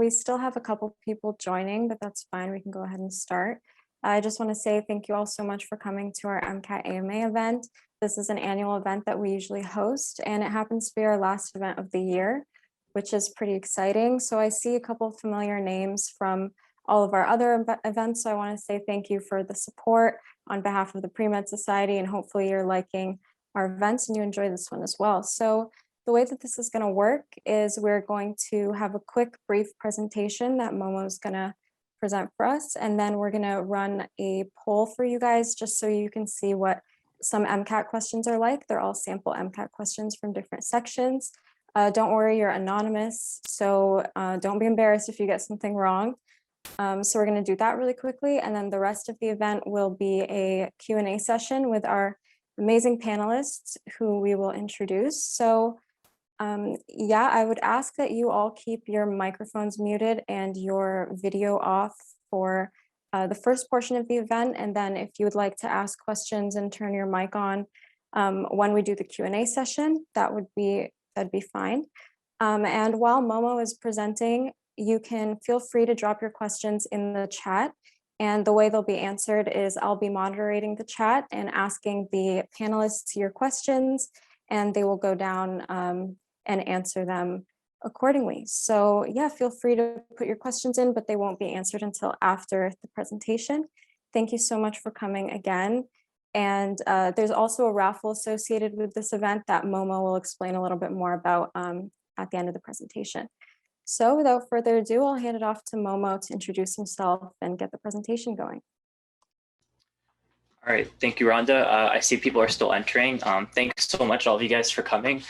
we still have a couple people joining, but that's fine. We can go ahead and start. I just want to say thank you all so much for coming to our MCAT AMA event. This is an annual event that we usually host, and it happens to be our last event of the year, which is pretty exciting. So I see a couple of familiar names from all of our other events. So I want to say thank you for the support on behalf of the Pre-Med Society, and hopefully you're liking our events and you enjoy this one as well. So the way that this is going to work is we're going to have a quick brief presentation that Momo is going to present for us, and then we're going to run a poll for you guys just so you can see what some MCAT questions are like. They're all sample MCAT questions from different sections. Don't worry, you're anonymous, so don't be embarrassed if you get something wrong. So we're going to do that really quickly, and then the rest of the event will be a Q&A session with our amazing panelists who we will introduce. So yeah, I would ask that you all keep your microphones muted and your video off for the first portion of the event. And then if you would like to ask questions and turn your mic on when we do the Q&A session, that'd be fine. And while Momo is presenting, you can feel free to drop your questions in the chat. And the way they'll be answered is I'll be moderating the chat and asking the panelists your questions, and they will go down and answer them accordingly. So yeah, feel free to put your questions in, but they won't be answered until after the presentation. Thank you so much for coming again. And there's also a raffle associated with this event that Momo will explain a little bit more about at the end of the presentation. So without further ado, I'll hand it off to Momo to introduce himself and get the presentation going. All right, thank you, Rhonda. I see people are still entering. Thanks so much, all of you guys, for coming.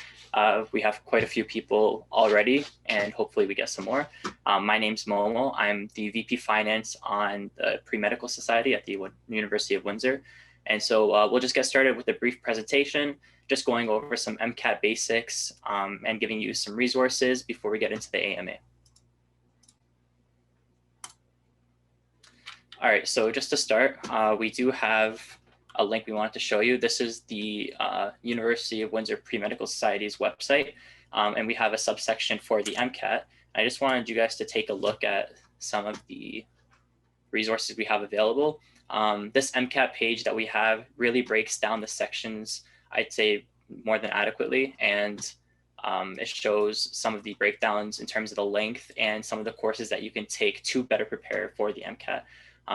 We have quite a few people already, and hopefully we get some more. My name's Momo. I'm the VP Finance on the Pre-Medical Society at the University of Windsor. And so we'll just get started with a brief presentation, just going over some MCAT basics and giving you some resources before we get into the AMA. All right, so just to start, we do have a link we wanted to show you. This is the University of Windsor Pre-Medical Society's website, and we have a subsection for the MCAT. I just wanted you guys to take a look at some of the resources we have available. This MCAT page that we have really breaks down the sections, I'd say, more than adequately, and it shows some of the breakdowns in terms of the length and some of the courses that you can take to better prepare for the MCAT.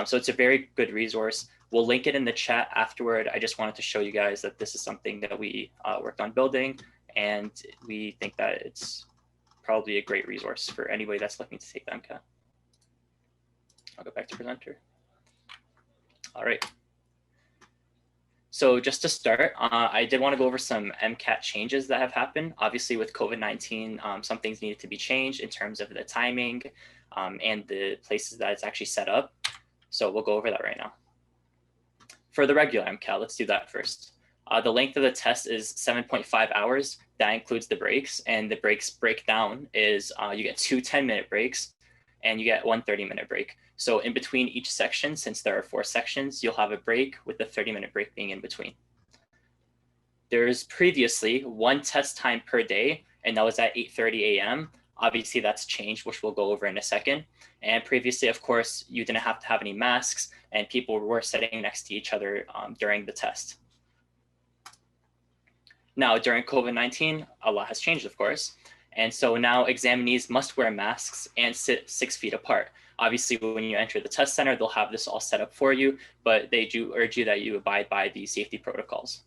So it's a very good resource. We'll link it in the chat afterward. I just wanted to show you guys that this is something that we worked on building, and we think that it's probably a great resource for anybody that's looking to take the MCAT. I'll go back to presenter. All right. So just to start, I did want to go over some MCAT changes that have happened. Obviously, with COVID-19, some things needed to be changed in terms of the timing and the places that it's actually set up. So we'll go over that right now. For the regular MCAT, let's do that first. The length of the test is 7.5 hours. That includes the breaks, and the breaks breakdown is you get 2 10-minute breaks and you get 1 30-minute break. So in between each section, since there are 4 sections, you'll have a break with the 30-minute break being in between. There's previously 1 test time per day, and that was at 8:30 a.m. Obviously that's changed, which we'll go over in a second. And previously, of course, you didn't have to have any masks, and people were sitting next to each other during the test. Now, during COVID-19, a lot has changed, of course. And so now examinees must wear masks and sit 6 feet apart. Obviously, when you enter the test center, they'll have this all set up for you, but they do urge you that you abide by the safety protocols.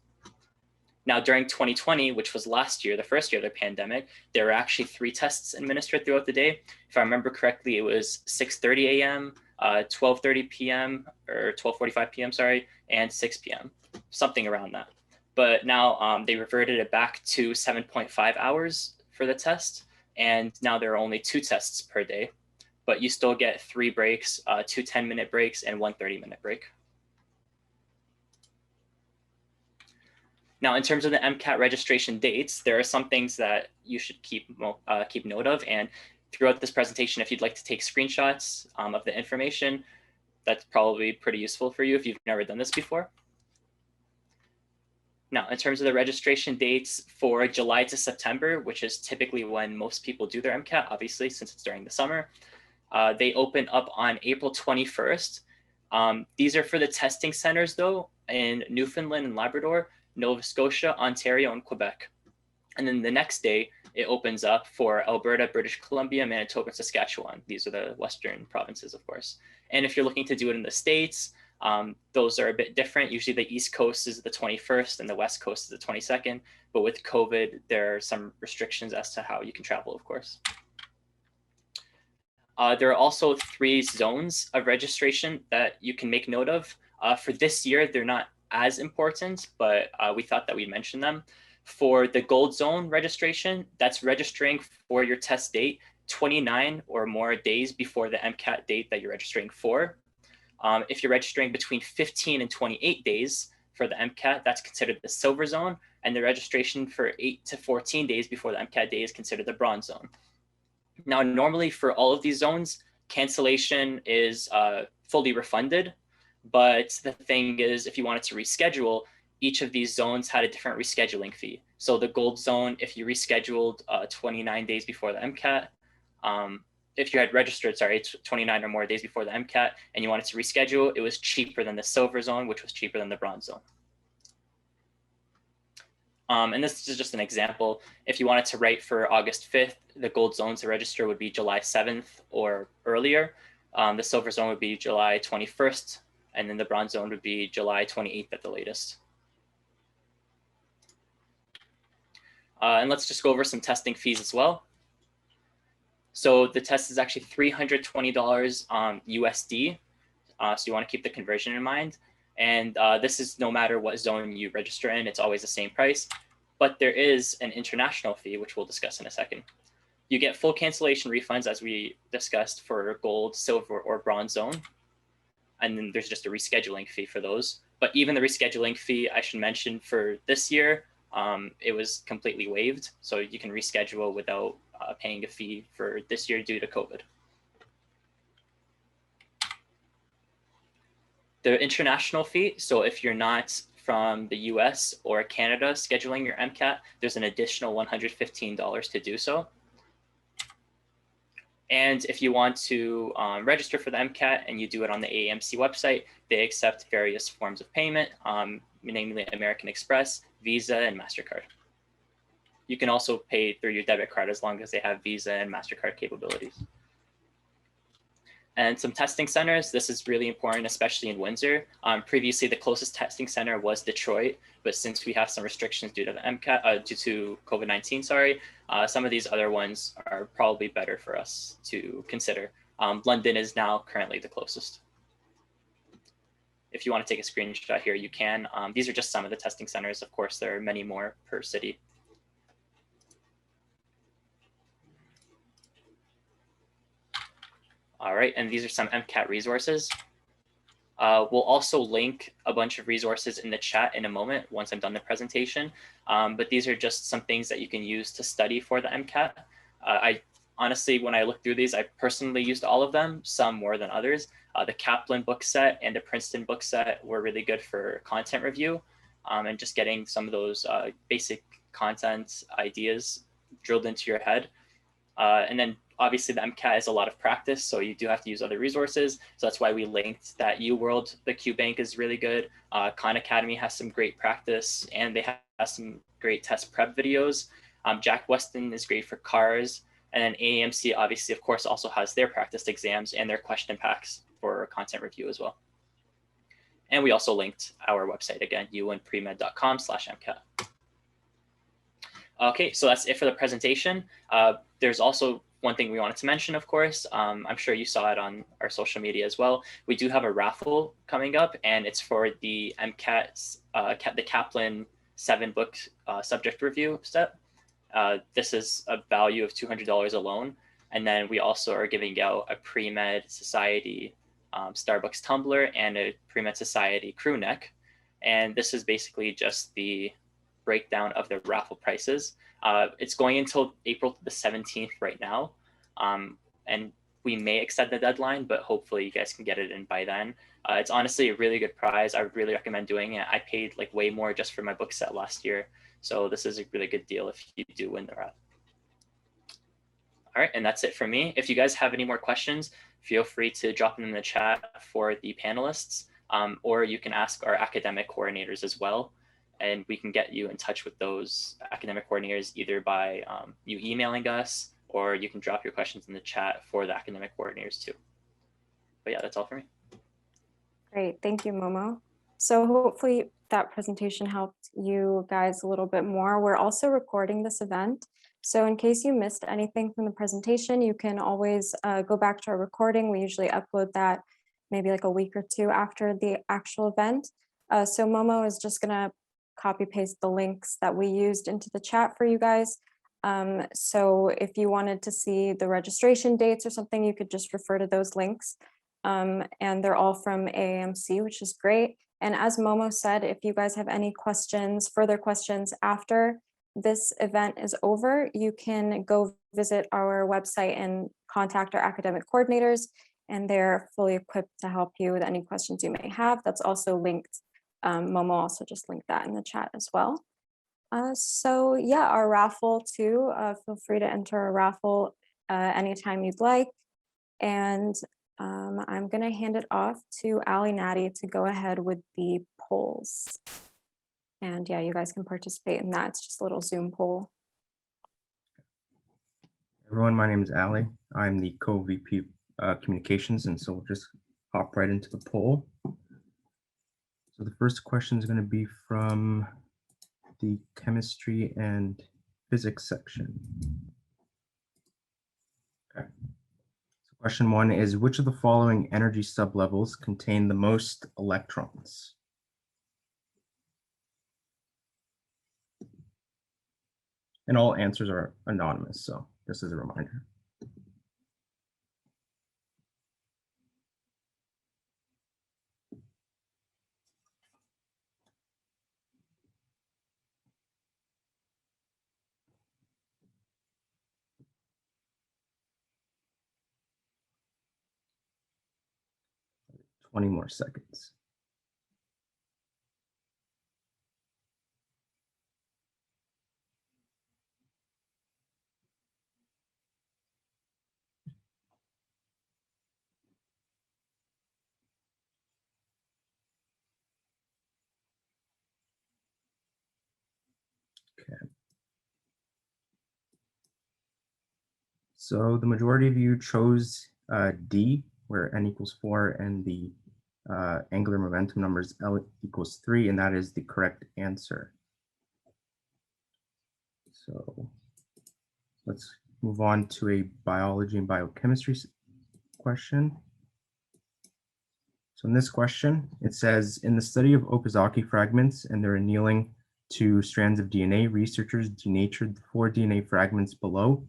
Now, during 2020, which was last year, the first year of the pandemic, there were actually 3 tests administered throughout the day. If I remember correctly, it was 6:30 a.m., 12:30 p.m., or 12:45 p.m., sorry, and 6 p.m., something around that. But now they reverted it back to 7.5 hours for the test. And now there are only 2 tests per day, but you still get 3 breaks, 2 10-minute breaks and 1 30-minute break. Now, in terms of the MCAT registration dates, there are some things that you should keep note of. And throughout this presentation, if you'd like to take screenshots of the information, that's probably pretty useful for you if you've never done this before. Now, in terms of the registration dates for July to September, which is typically when most people do their MCAT, obviously, since it's during the summer, They open up on April 21st. These are for the testing centers, though, in Newfoundland and Labrador, Nova Scotia, Ontario, and Quebec. And then the next day, it opens up for Alberta, British Columbia, Manitoba, and Saskatchewan. These are the Western provinces, of course. And if you're looking to do it in the States, those are a bit different. Usually the East Coast is the 21st and the West Coast is the 22nd. But with COVID, there are some restrictions as to how you can travel, of course. There are also 3 zones of registration that you can make note of. For this year, they're not as important, but we thought that we'd mention them. For the gold zone registration, that's registering for your test date 29 or more days before the MCAT date that you're registering for. If you're registering between 15 and 28 days for the MCAT, that's considered the silver zone, and the registration for 8 to 14 days before the MCAT day is considered the bronze zone. Now, normally for all of these zones, cancellation is fully refunded. But the thing is, if you wanted to reschedule, each of these zones had a different rescheduling fee. So the gold zone, if you rescheduled 29 days before the MCAT, if you had registered, 29 or more days before the MCAT, and you wanted to reschedule, it was cheaper than the silver zone, which was cheaper than the bronze zone. And this is just an example. If you wanted to write for August 5th, the gold zone to register would be July 7th or earlier. The silver zone would be July 21st, and then the bronze zone would be July 28th at the latest. And let's just go over some testing fees as well. So the test is actually $320 USD. So you want to keep the conversion in mind. And this is no matter what zone you register in, it's always the same price. But there is an international fee, which we'll discuss in a second. You get full cancellation refunds, as we discussed, for gold, silver, or bronze zone. And then there's just a rescheduling fee for those. But even the rescheduling fee, I should mention, for this year, it was completely waived. So you can reschedule without paying a fee for this year due to COVID. The international fee, so if you're not from the US or Canada scheduling your MCAT, there's an additional $115 to do so. And if you want to register for the MCAT and you do it on the AAMC website, they accept various forms of payment, namely American Express, Visa, and MasterCard. You can also pay through your debit card as long as they have Visa and MasterCard capabilities. And some testing centers, this is really important, especially in Windsor. Previously, the closest testing center was Detroit, but since we have some restrictions due to the MCAT, due to COVID-19, some of these other ones are probably better for us to consider. London is now currently the closest. If you want to take a screenshot here, you can. These are just some of the testing centers. Of course, there are many more per city. All right, and these are some MCAT resources. We'll also link a bunch of resources in the chat in a moment once I'm done the presentation. But these are just some things that you can use to study for the MCAT. I honestly, when I looked through these, I personally used all of them, some more than others. The Kaplan book set and the Princeton book set were really good for content review and just getting some of those basic content ideas drilled into your head. And then obviously the MCAT is a lot of practice, so you do have to use other resources. So that's why we linked that UWorld, the QBank is really good. Khan Academy has some great practice and they have some great test prep videos. Jack Weston is great for cars. And then AAMC obviously, of course, also has their practice exams and their question packs for content review as well. And we also linked our website again, uwinpremed.com/MCAT. Okay, so that's it for the presentation. There's also one thing we wanted to mention, of course. I'm sure you saw it on our social media as well. We do have a raffle coming up, and it's for the MCAT, the Kaplan 7-book subject review set. This is a value of $200 alone. And then we also are giving out a Pre-Med Society Starbucks tumbler and a Pre-Med Society crew neck. And this is basically just the breakdown of the raffle prices. It's going until April the 17th right now. And we may extend the deadline, but hopefully you guys can get it in by then. It's honestly a really good prize. I would really recommend doing it. I paid like way more just for my book set last year. So this is a really good deal if you do win the raffle. All right, and that's it for me. If you guys have any more questions, feel free to drop them in the chat for the panelists, or you can ask our academic coordinators as well, and we can get you in touch with those academic coordinators either by you emailing us, or you can drop your questions in the chat for the academic coordinators too. But yeah, that's all for me. Great, thank you, Momo. So hopefully that presentation helped you guys a little bit more. We're also recording this event. So in case you missed anything from the presentation, you can always go back to our recording. We usually upload that maybe like a week or two after the actual event. So Momo is just gonna copy paste the links that we used into the chat for you guys. So if you wanted to see the registration dates or something, you could just refer to those links. And they're all from AAMC, which is great. And as Momo said, if you guys have any questions, further questions after this event is over, you can go visit our website and contact our academic coordinators, and they're fully equipped to help you with any questions you may have. That's also linked. Momo also just linked that in the chat as well. So yeah, our raffle too, feel free to enter a raffle anytime you'd like. And I'm gonna hand it off to Ali Natty to go ahead with the polls. And yeah, you guys can participate in that. It's just a little Zoom poll. Everyone, my name is Ali. I'm the co-VP communications, and so we'll just hop right into the poll. So the first question is going to be from the chemistry and physics section. Okay. So question 1 is, which of the following energy sublevels contain the most electrons? And all answers are anonymous, so this is a reminder. Twenty more seconds. Okay. So the majority of you chose D, where n equals 4 and the angular momentum number is L equals 3, and that is the correct answer. So let's move on to a biology and biochemistry question. So in this question, it says, in the study of Okazaki fragments and their annealing to strands of DNA, researchers denatured the 4 DNA fragments below,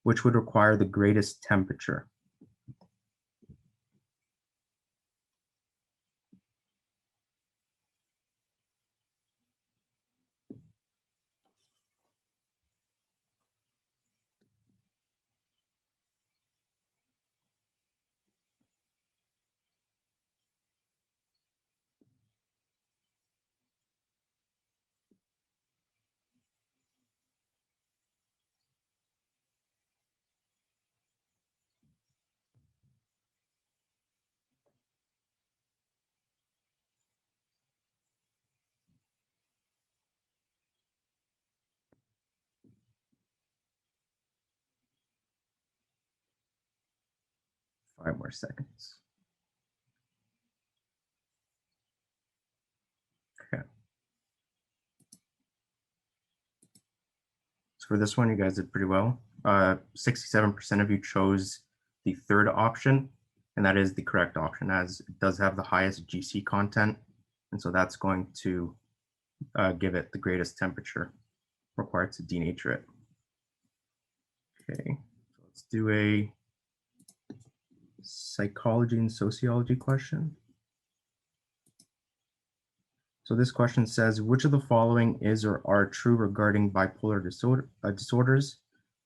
which would require the greatest temperature. Five more seconds. Okay. So for this one, you guys did pretty well. 67% of you chose the third option, and that is the correct option, as it does have the highest GC content. And so that's going to give it the greatest temperature required to denature it. Okay, so let's do a psychology and sociology question. So this question says, which of the following is or are true regarding bipolar disorders?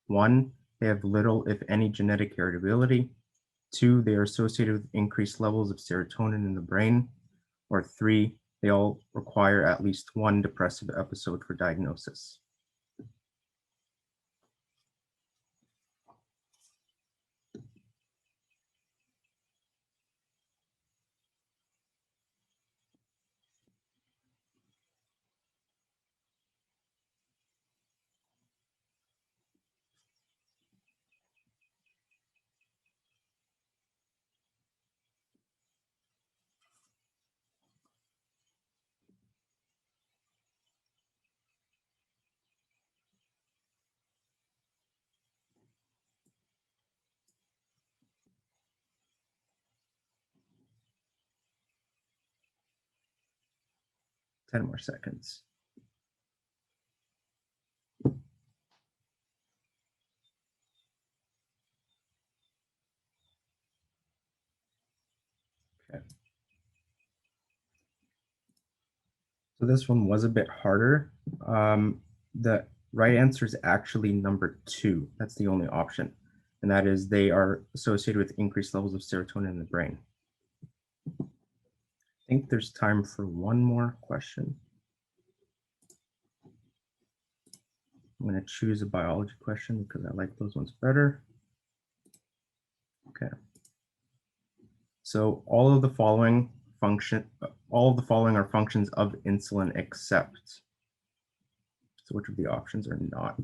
1, they have little, if any, genetic heritability. 2, they are associated with increased levels of serotonin in the brain. Or 3, they all require at least one depressive episode for diagnosis. 10 more seconds. Okay. So this one was a bit harder. The right answer is actually number 2. That's the only option. And that is they are associated with increased levels of serotonin in the brain. I think there's time for one more question. I'm going to choose a biology question because I like those ones better. Okay. So all of the following are functions of insulin except. So which of the options are not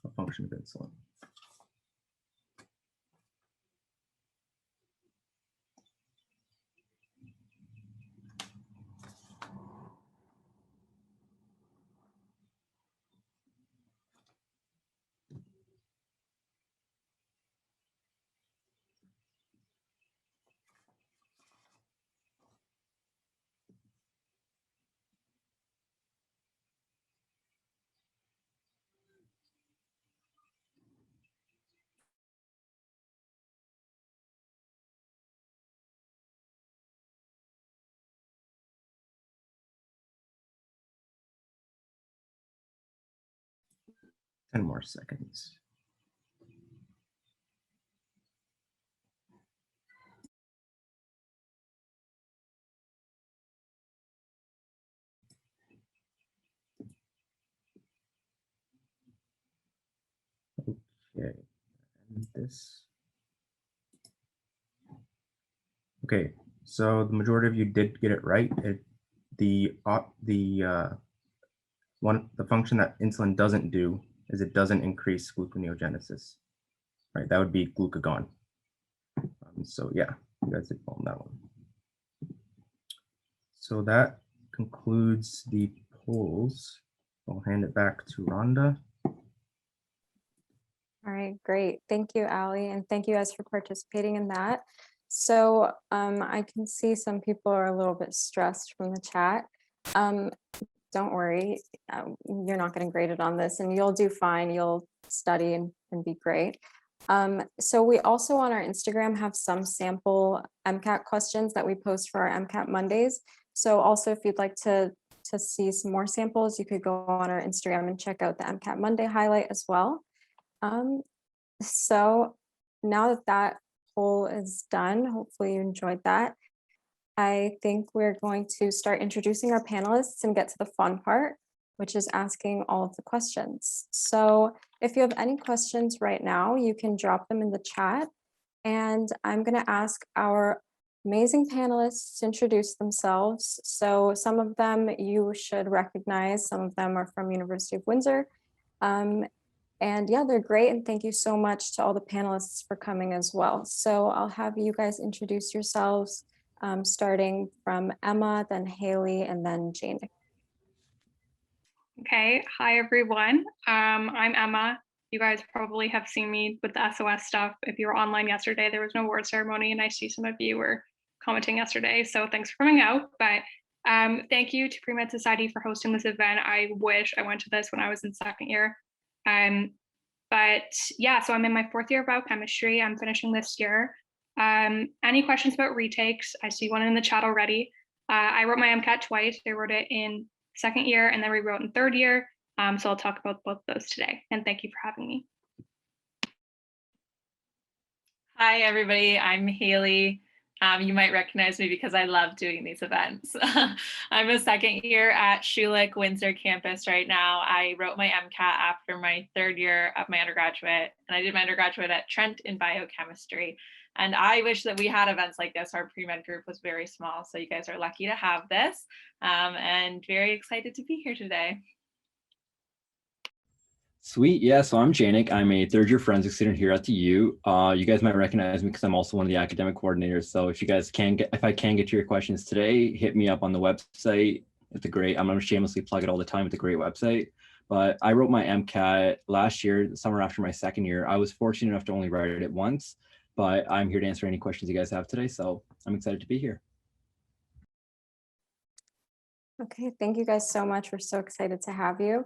a function of insulin? Ten more seconds. Okay, and this. Okay, so the majority of you did get it right. The function that insulin doesn't do is it doesn't increase gluconeogenesis. Right, that would be glucagon. So yeah, you guys did well on that one. So that concludes the polls. I'll hand it back to Rhonda. All right, great. Thank you, Allie, and thank you guys for participating in that. So I can see some people are a little bit stressed from the chat. Don't worry, you're not getting graded on this and you'll do fine. You'll study and be great. So we also on our Instagram have some sample MCAT questions that we post for our MCAT Mondays. So also if you'd like to see some more samples, you could go on our Instagram and check out the MCAT Monday highlight as well. So now that that poll is done, hopefully you enjoyed that. I think we're going to start introducing our panelists and get to the fun part, which is asking all of the questions. So if you have any questions right now, you can drop them in the chat. And I'm going to ask our amazing panelists to introduce themselves. So some of them you should recognize, some of them are from University of Windsor. And yeah, they're great. And thank you so much to all the panelists for coming as well. So I'll have you guys introduce yourselves, starting from Emma, then Haley, and then Jane. Okay, hi everyone. I'm Emma. You guys probably have seen me with the SOS stuff. If you were online yesterday, there was no award ceremony, and I see some of you were commenting yesterday. So thanks for coming out. But thank you to Pre-Med Society for hosting this event. I wish I went to this when I was in second year. But yeah, so I'm in my 4th year of biochemistry. I'm finishing this year. Any questions about retakes? I see one in the chat already. I wrote my MCAT twice. I wrote it in second year and then rewrote in 3rd year. So I'll talk about both those today. And thank you for having me. Hi, everybody. I'm Haley. You might recognize me because I love doing these events. I'm a second year at Schulich Windsor campus right now. I wrote my MCAT after my 3rd year of my undergraduate, and I did my undergraduate at Trent in biochemistry. And I wish that we had events like this. Our pre-med group was very small, so you guys are lucky to have this, and very excited to be here today. Sweet. Yeah, so I'm Janik. I'm a 3rd year forensic student here at the U. You guys might recognize me because I'm also one of the academic coordinators. So if I can get to your questions today, hit me up on the website. It's I'm going to shamelessly plug it all the time. It's a great website. But I wrote my MCAT last year, the summer after my 2nd year. I was fortunate enough to only write it once, but I'm here to answer any questions you guys have today. So I'm excited to be here. Okay, thank you guys so much. We're so excited to have you.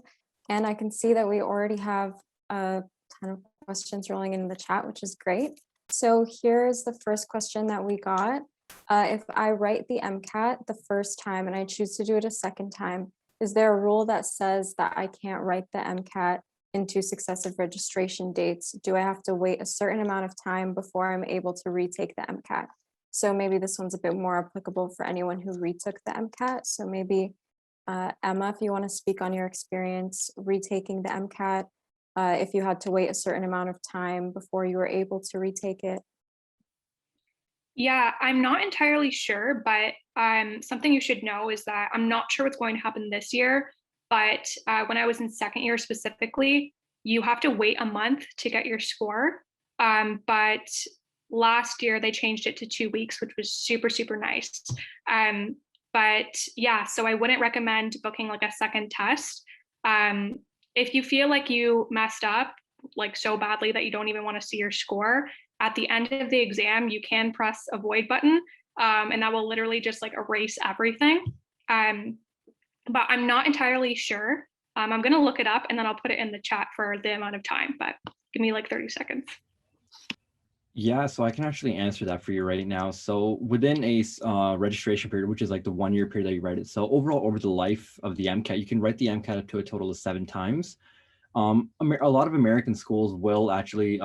And I can see that we already have a ton of questions rolling in the chat, which is great. So here's the first question that we got. If I write the MCAT the first time and I choose to do it a second time, is there a rule that says that I can't write the MCAT into successive registration dates? Do I have to wait a certain amount of time before I'm able to retake the MCAT? So maybe this one's a bit more applicable for anyone who retook the MCAT. So maybe Emma, if you want to speak on your experience retaking the MCAT, if you had to wait a certain amount of time before you were able to retake it. Yeah, I'm not entirely sure, but something you should know is that I'm not sure what's going to happen this year, but when I was in second year specifically, you have to wait a month to get your score. But last year they changed it to 2 weeks, which was super, super nice. But yeah, so I wouldn't recommend booking like a second test. If you feel like you messed up like so badly that you don't even want to see your score, at the end of the exam, you can press a void button, and that will literally just like erase everything. But I'm not entirely sure. I'm going to look it up and then I'll put it in the chat for the amount of time, but give me like 30 seconds. Yeah, so I can actually answer that for you right now. So within a registration period, which is like the 1 year period that you write it. So overall, over the life of the MCAT, you can write the MCAT up to a total of 7 times. A lot of American schools will actually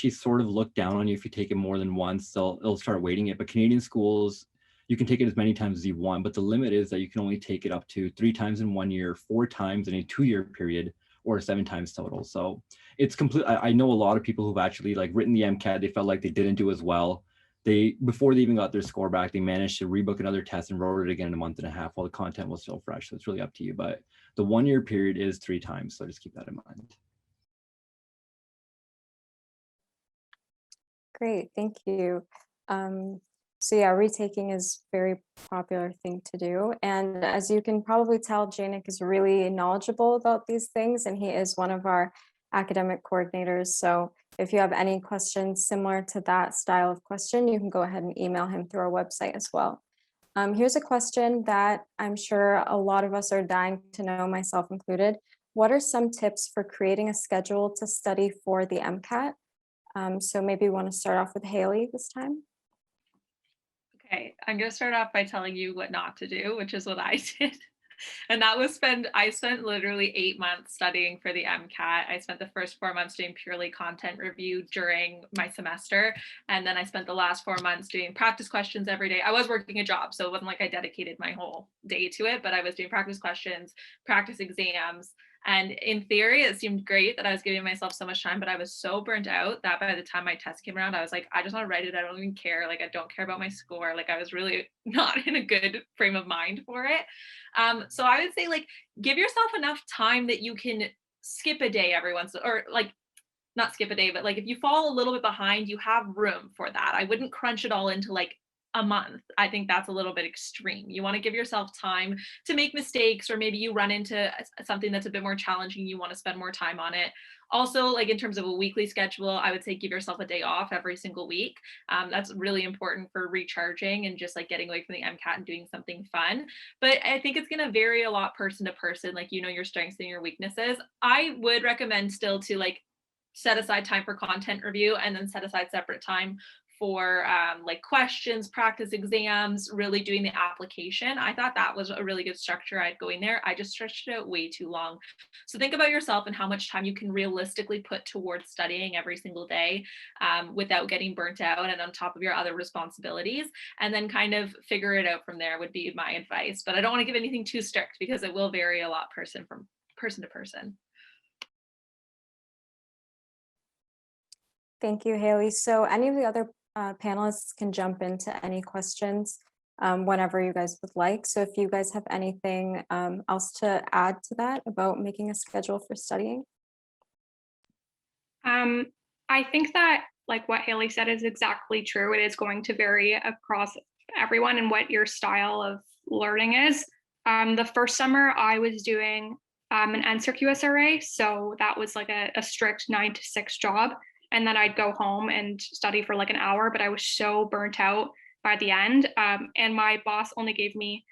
sort of look down on you if you take it more than once. They'll start weighting it. But Canadian schools, you can take it as many times as you want. But the limit is that you can only take it up to 3 times in 1 year, 4 times in a 2-year period, or 7 times total. So it's complete. I know a lot of people who've actually like written the MCAT. They felt like they didn't do as well. Before they even got their score back, they managed to rebook another test and wrote it again in a month and a half while the content was still fresh. So it's really up to you. But the 1 year period is 3 times. So just keep that in mind. Great, thank you. So yeah, retaking is a very popular thing to do. And as you can probably tell, Janik is really knowledgeable about these things, and he is one of our academic coordinators. So if you have any questions similar to that style of question, you can go ahead and email him through our website as well. Here's a question that I'm sure a lot of us are dying to know, myself included. What are some tips for creating a schedule to study for the MCAT? So maybe we want to start off with Haley this time. Okay, I'm going to start off by telling you what not to do, which is what I did. And that was I spent literally 8 months studying for the MCAT. I spent the first 4 months doing purely content review during my semester. And then I spent the last 4 months doing practice questions every day. I was working a job, so it wasn't like I dedicated my whole day to it, but I was doing practice questions, practice exams. And in theory, it seemed great that I was giving myself so much time, but I was so burnt out that by the time my test came around, I was like, I just want to write it. I don't even care. Like, I don't care about my score. Like, I was really not in a good frame of mind for it. So I would say, like, give yourself enough time that you can skip a day every once, or like, not skip a day, but like if you fall a little bit behind, you have room for that. I wouldn't crunch it all into like a month. I think that's a little bit extreme. You want to give yourself time to make mistakes, or maybe you run into something that's a bit more challenging. You want to spend more time on it. Also, like in terms of a weekly schedule, I would say give yourself a day off every single week. That's really important for recharging and just like getting away from the MCAT and doing something fun. But I think it's going to vary a lot person to person, like, you know, your strengths and your weaknesses. I would recommend still to like set aside time for content review and then set aside separate time for like questions, practice exams, really doing the application. I thought that was a really good structure. I'd go in there. I just stretched it out way too long. So think about yourself and how much time you can realistically put towards studying every single day without getting burnt out and on top of your other responsibilities, and then kind of figure it out from there would be my advice. But I don't want to give anything too strict because it will vary a lot person to person. Thank you, Haley. So any of the other panelists can jump into any questions whenever you guys would like. So if you guys have anything else to add to that about making a schedule for studying. I think that like what Haley said is exactly true. It is going to vary across everyone and what your style of learning is. The first summer I was doing an NCRQSRA, so that was like a strict 9 to 6 job. And then I'd go home and study for like an hour, but I was so burnt out by the end. And my boss only gave me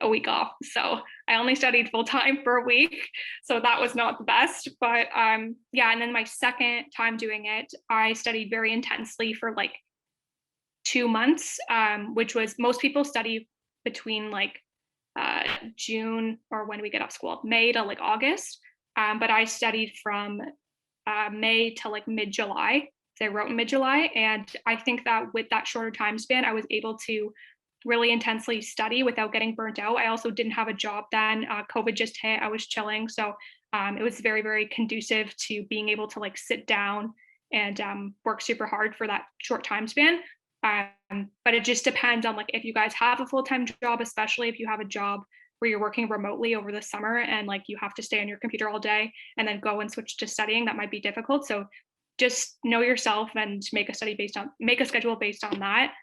a week off. So I only studied full time for a week. So that was not the best. But yeah, and then my second time doing it, I studied very intensely for like 2 months, which was most people study between like June, or when we get off school, May to like August. But I studied from May to like mid-July. So I wrote in mid-July. And I think that with that shorter time span, I was able to really intensely study without getting burnt out. I also didn't have a job then. COVID just hit. I was chilling. So it was very, very conducive to being able to like sit down and work super hard for that short time span. But it just depends on like if you guys have a full-time job, especially if you have a job where you're working remotely over the summer and like you have to stay on your computer all day and then go and switch to studying, that might be difficult. So just know yourself and make a schedule based on that.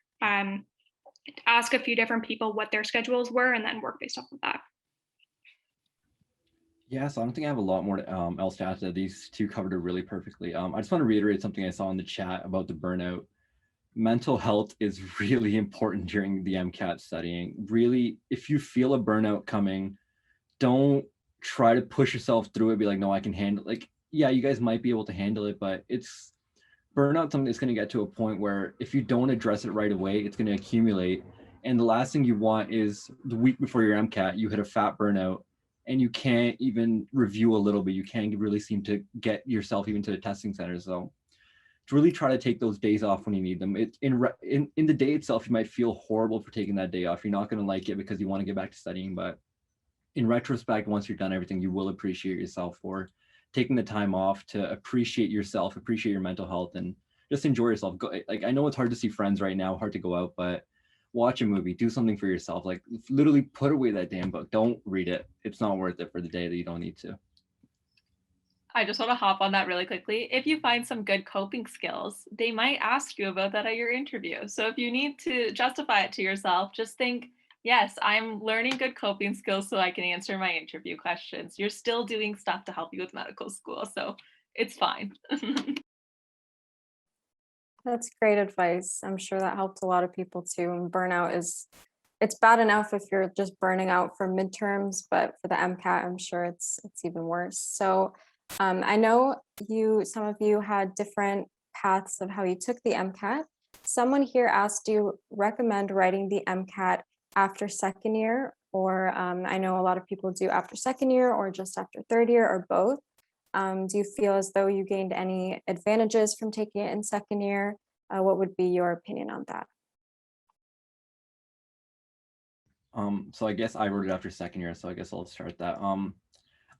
Ask a few different people what their schedules were and then work based off of that. Yeah, so I don't think I have a lot more else to add to that. These two covered it really perfectly. I just want to reiterate something I saw in the chat about the burnout. Mental health is really important during the MCAT studying. Really, if you feel a burnout coming, don't try to push yourself through it. Be like, no, I can handle it. Like, yeah, you guys might be able to handle it, but it's burnout something that's going to get to a point where if you don't address it right away, it's going to accumulate. And the last thing you want is the week before your MCAT, you hit a fat burnout and you can't even review a little bit. You can't really seem to get yourself even to the testing center. So to really try to take those days off when you need them. In the day itself, you might feel horrible for taking that day off. You're not going to like it because you want to get back to studying. But in retrospect, once you're done everything, you will appreciate yourself for taking the time off to appreciate yourself, appreciate your mental health, and just enjoy yourself. Like, I know it's hard to see friends right now, hard to go out, but watch a movie, do something for yourself. Like, literally put away that damn book. Don't read it. It's not worth it for the day that you don't need to. I just want to hop on that really quickly. If you find some good coping skills, they might ask you about that at your interview. So if you need to justify it to yourself, just think, yes, I'm learning good coping skills so I can answer my interview questions. You're still doing stuff to help you with medical school, so it's fine. That's great advice. I'm sure that helped a lot of people too. And burnout it's bad enough if you're just burning out for midterms, but for the MCAT, I'm sure it's even worse. So I know some of you had different paths of how you took the MCAT. Someone here asked, do you recommend writing the MCAT after second year? Or I know a lot of people do after second year or just after third year or both. Do you feel as though you gained any advantages from taking it in second year? What would be your opinion on that? So I guess I wrote it after second year, so I guess I'll start that.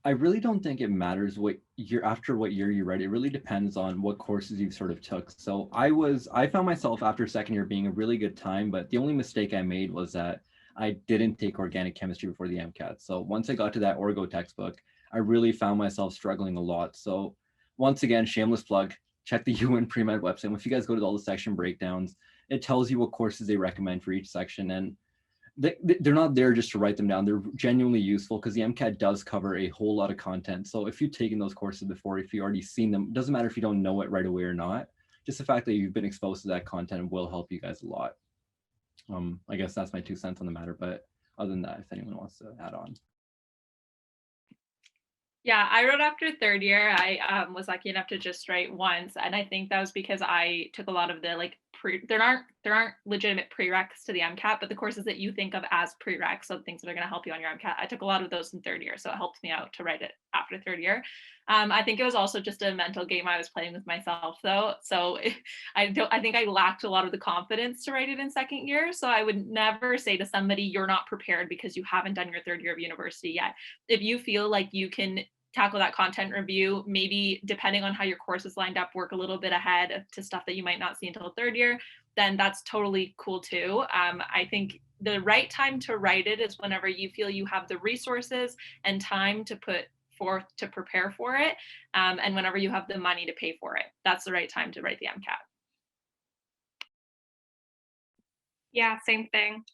I really don't think it matters what year you write. It really depends on what courses you sort of took. So I found myself after second year being a really good time, but the only mistake I made was that I didn't take organic chemistry before the MCAT. So once I got to that Orgo textbook, I really found myself struggling a lot. So once again, shameless plug, check the UWin pre-med website. If you guys go to all the section breakdowns, it tells you what courses they recommend for each section. And they're not there just to write them down. They're genuinely useful because the MCAT does cover a whole lot of content. So if you've taken those courses before, if you've already seen them, it doesn't matter if you don't know it right away or not. Just the fact that you've been exposed to that content will help you guys a lot. I guess that's my 2 cents on the matter. But other than that, if anyone wants to add on. Yeah, I wrote after third year. I was lucky enough to just write once, and I think that was because I took a lot of the there aren't legitimate prereqs to the MCAT, but the courses that you think of as prereqs, so things that are going to help you on your MCAT, I took a lot of those in third year, so it helped me out to write it after third year. I think it was also just a mental game I was playing with myself, though. So I think I lacked a lot of the confidence to write it in second year. So I would never say to somebody, you're not prepared because you haven't done your third year of university yet. If you feel like you can tackle that content review, maybe depending on how your course is lined up, work a little bit ahead to stuff that you might not see until third year, then that's totally cool too. I think the right time to write it is whenever you feel you have the resources and time to put forth to prepare for it, and whenever you have the money to pay for it. That's the right time to write the MCAT. Yeah, same thing.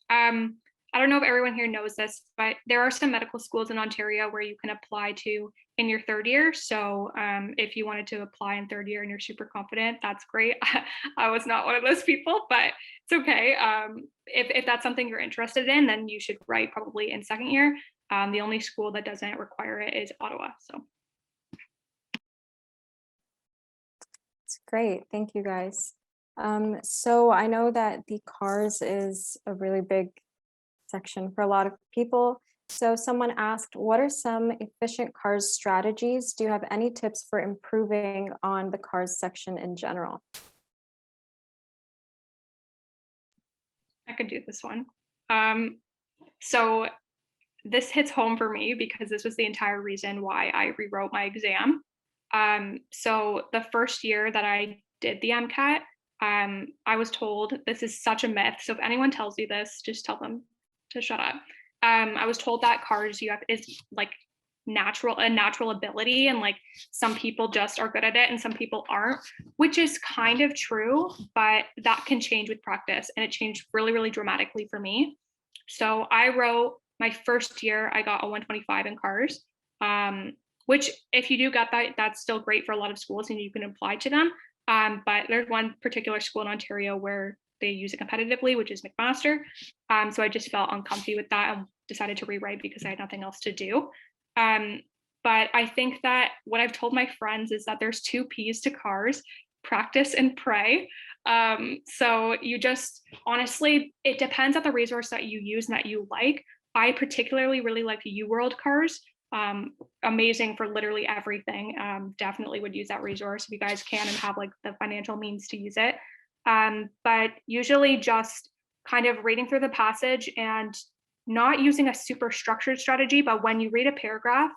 I don't know if everyone here knows this, but there are some medical schools in Ontario where you can apply to in your third year. So if you wanted to apply in third year and you're super confident, that's great. I was not one of those people, but it's okay. If that's something you're interested in, then you should write probably in second year. The only school that doesn't require it is Ottawa. So It's great. Thank you guys. So I know that the cars is a really big section for a lot of people. So someone asked, what are some efficient cars strategies? Do you have any tips for improving on the cars section in general? I could do this one. So this hits home for me because this was the entire reason why I rewrote my exam. So the first year that I did the MCAT, I was told, this is such a myth. So if anyone tells you this, just tell them to shut up. I was told that cars is like a natural ability, and like some people just are good at it and some people aren't, which is kind of true, but that can change with practice, and it changed really, really dramatically for me. So I wrote my first year, I got a 125 in cars, which if you do get that, that's still great for a lot of schools and you can apply to them. But there's one particular school in Ontario where they use it competitively, which is McMaster. So I just felt uncomfy with that and decided to rewrite because I had nothing else to do. But I think that what I've told my friends is that there's 2 P's to cars: practice and pray. So you just, honestly, it depends on the resource that you use and that you like. I particularly really like UWorld cars. Amazing for literally everything. Definitely would use that resource if you guys can and have like the financial means to use it. But usually just kind of reading through the passage and not using a super structured strategy, but when you read a paragraph,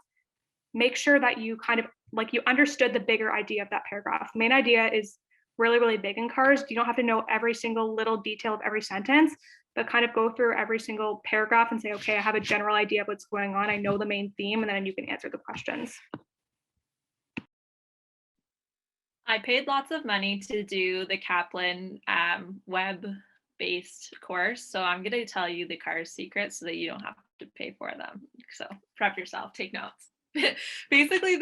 make sure that you kind of like you understood the bigger idea of that paragraph. Main idea is really, really big in cars. You don't have to know every single little detail of every sentence, but kind of go through every single paragraph and say, okay, I have a general idea of what's going on. I know the main theme, and then you can answer the questions. I paid lots of money to do the Kaplan web-based course. So I'm going to tell you the cars secrets so that you don't have to pay for them. So prep yourself, take notes. Basically,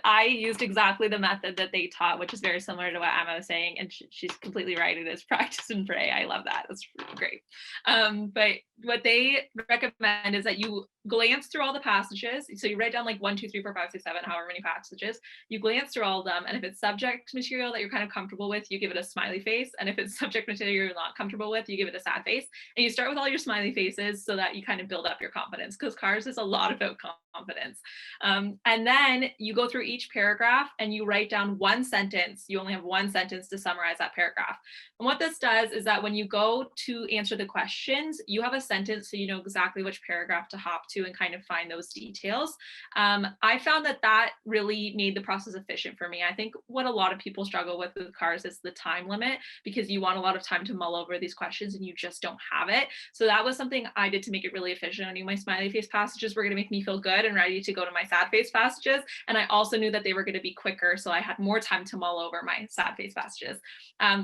I used exactly the method that they taught, which is very similar to what Emma was saying, and she's completely right. It is practice and pray. I love that. That's great. But what they recommend is that you glance through all the passages. So you write down like 1, 2, 3, 4, 5, 6, 7, however many passages. You glance through all of them, and if it's subject material that you're kind of comfortable with, you give it a smiley face. And if it's subject material you're not comfortable with, you give it a sad face. And you start with all your smiley faces so that you kind of build up your confidence, because cars is a lot about confidence. And then you go through each paragraph and you write down one sentence. You only have one sentence to summarize that paragraph. And what this does is that when you go to answer the questions, you have a sentence so you know exactly which paragraph to hop to and kind of find those details. I found that really made the process efficient for me. I think what a lot of people struggle with cars is the time limit, because you want a lot of time to mull over these questions and you just don't have it. So that was something I did to make it really efficient. I knew my smiley face passages were going to make me feel good and ready to go to my sad face passages. And I also knew that they were going to be quicker, so I had more time to mull over my sad face passages.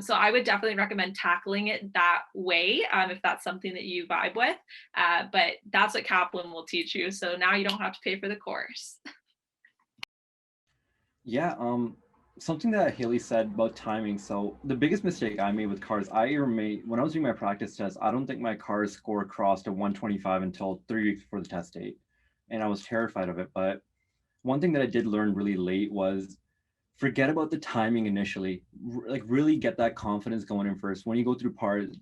So I would definitely recommend tackling it that way if that's something that you vibe with. But that's what Kaplan will teach you. So now you don't have to pay for the course. Yeah, something that Haley said about timing. So the biggest mistake I made with cars, when I was doing my practice test, I don't think my car's score crossed a 125 until 3 weeks before the test date. And I was terrified of it. But one thing that I did learn really late was forget about the timing initially. Like really get that confidence going in first. When you go through cars,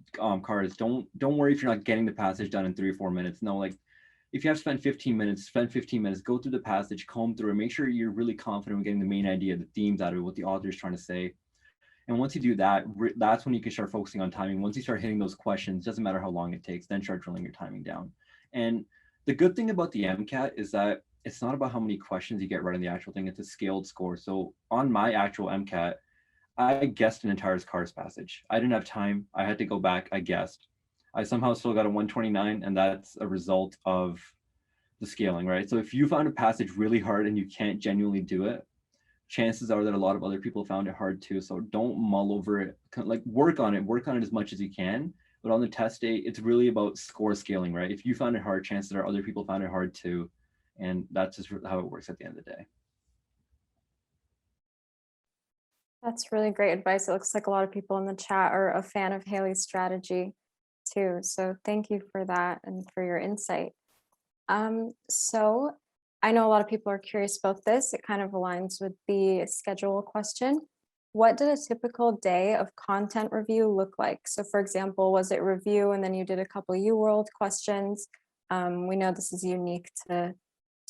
don't worry if you're not getting the passage done in 3 or 4 minutes. No, like if you have to spend 15 minutes, go through the passage, comb through it, make sure you're really confident in getting the main idea, the themes out of it, what the author is trying to say. And once you do that, that's when you can start focusing on timing. Once you start hitting those questions, doesn't matter how long it takes, then start drilling your timing down. And the good thing about the MCAT is that it's not about how many questions you get right on the actual thing, it's a scaled score. So on my actual MCAT, I guessed an entire cars passage. I didn't have time, I had to go back, I guessed. I somehow still got a 129, and that's a result of the scaling, right? So if you found a passage really hard and you can't genuinely do it, chances are that a lot of other people found it hard too. So don't mull over it, like work on it as much as you can, But on the test day, it's really about score scaling, right? If you found it hard, chances are other people found it hard too. And that's just how it works at the end of the day. That's really great advice. It looks like a lot of people in the chat are a fan of Haley's strategy too. So thank you for that and for your insight. So I know a lot of people are curious about this. It kind of aligns with the schedule question. What did a typical day of content review look like? So for example, was it review and then you did a couple UWorld questions? We know this is unique to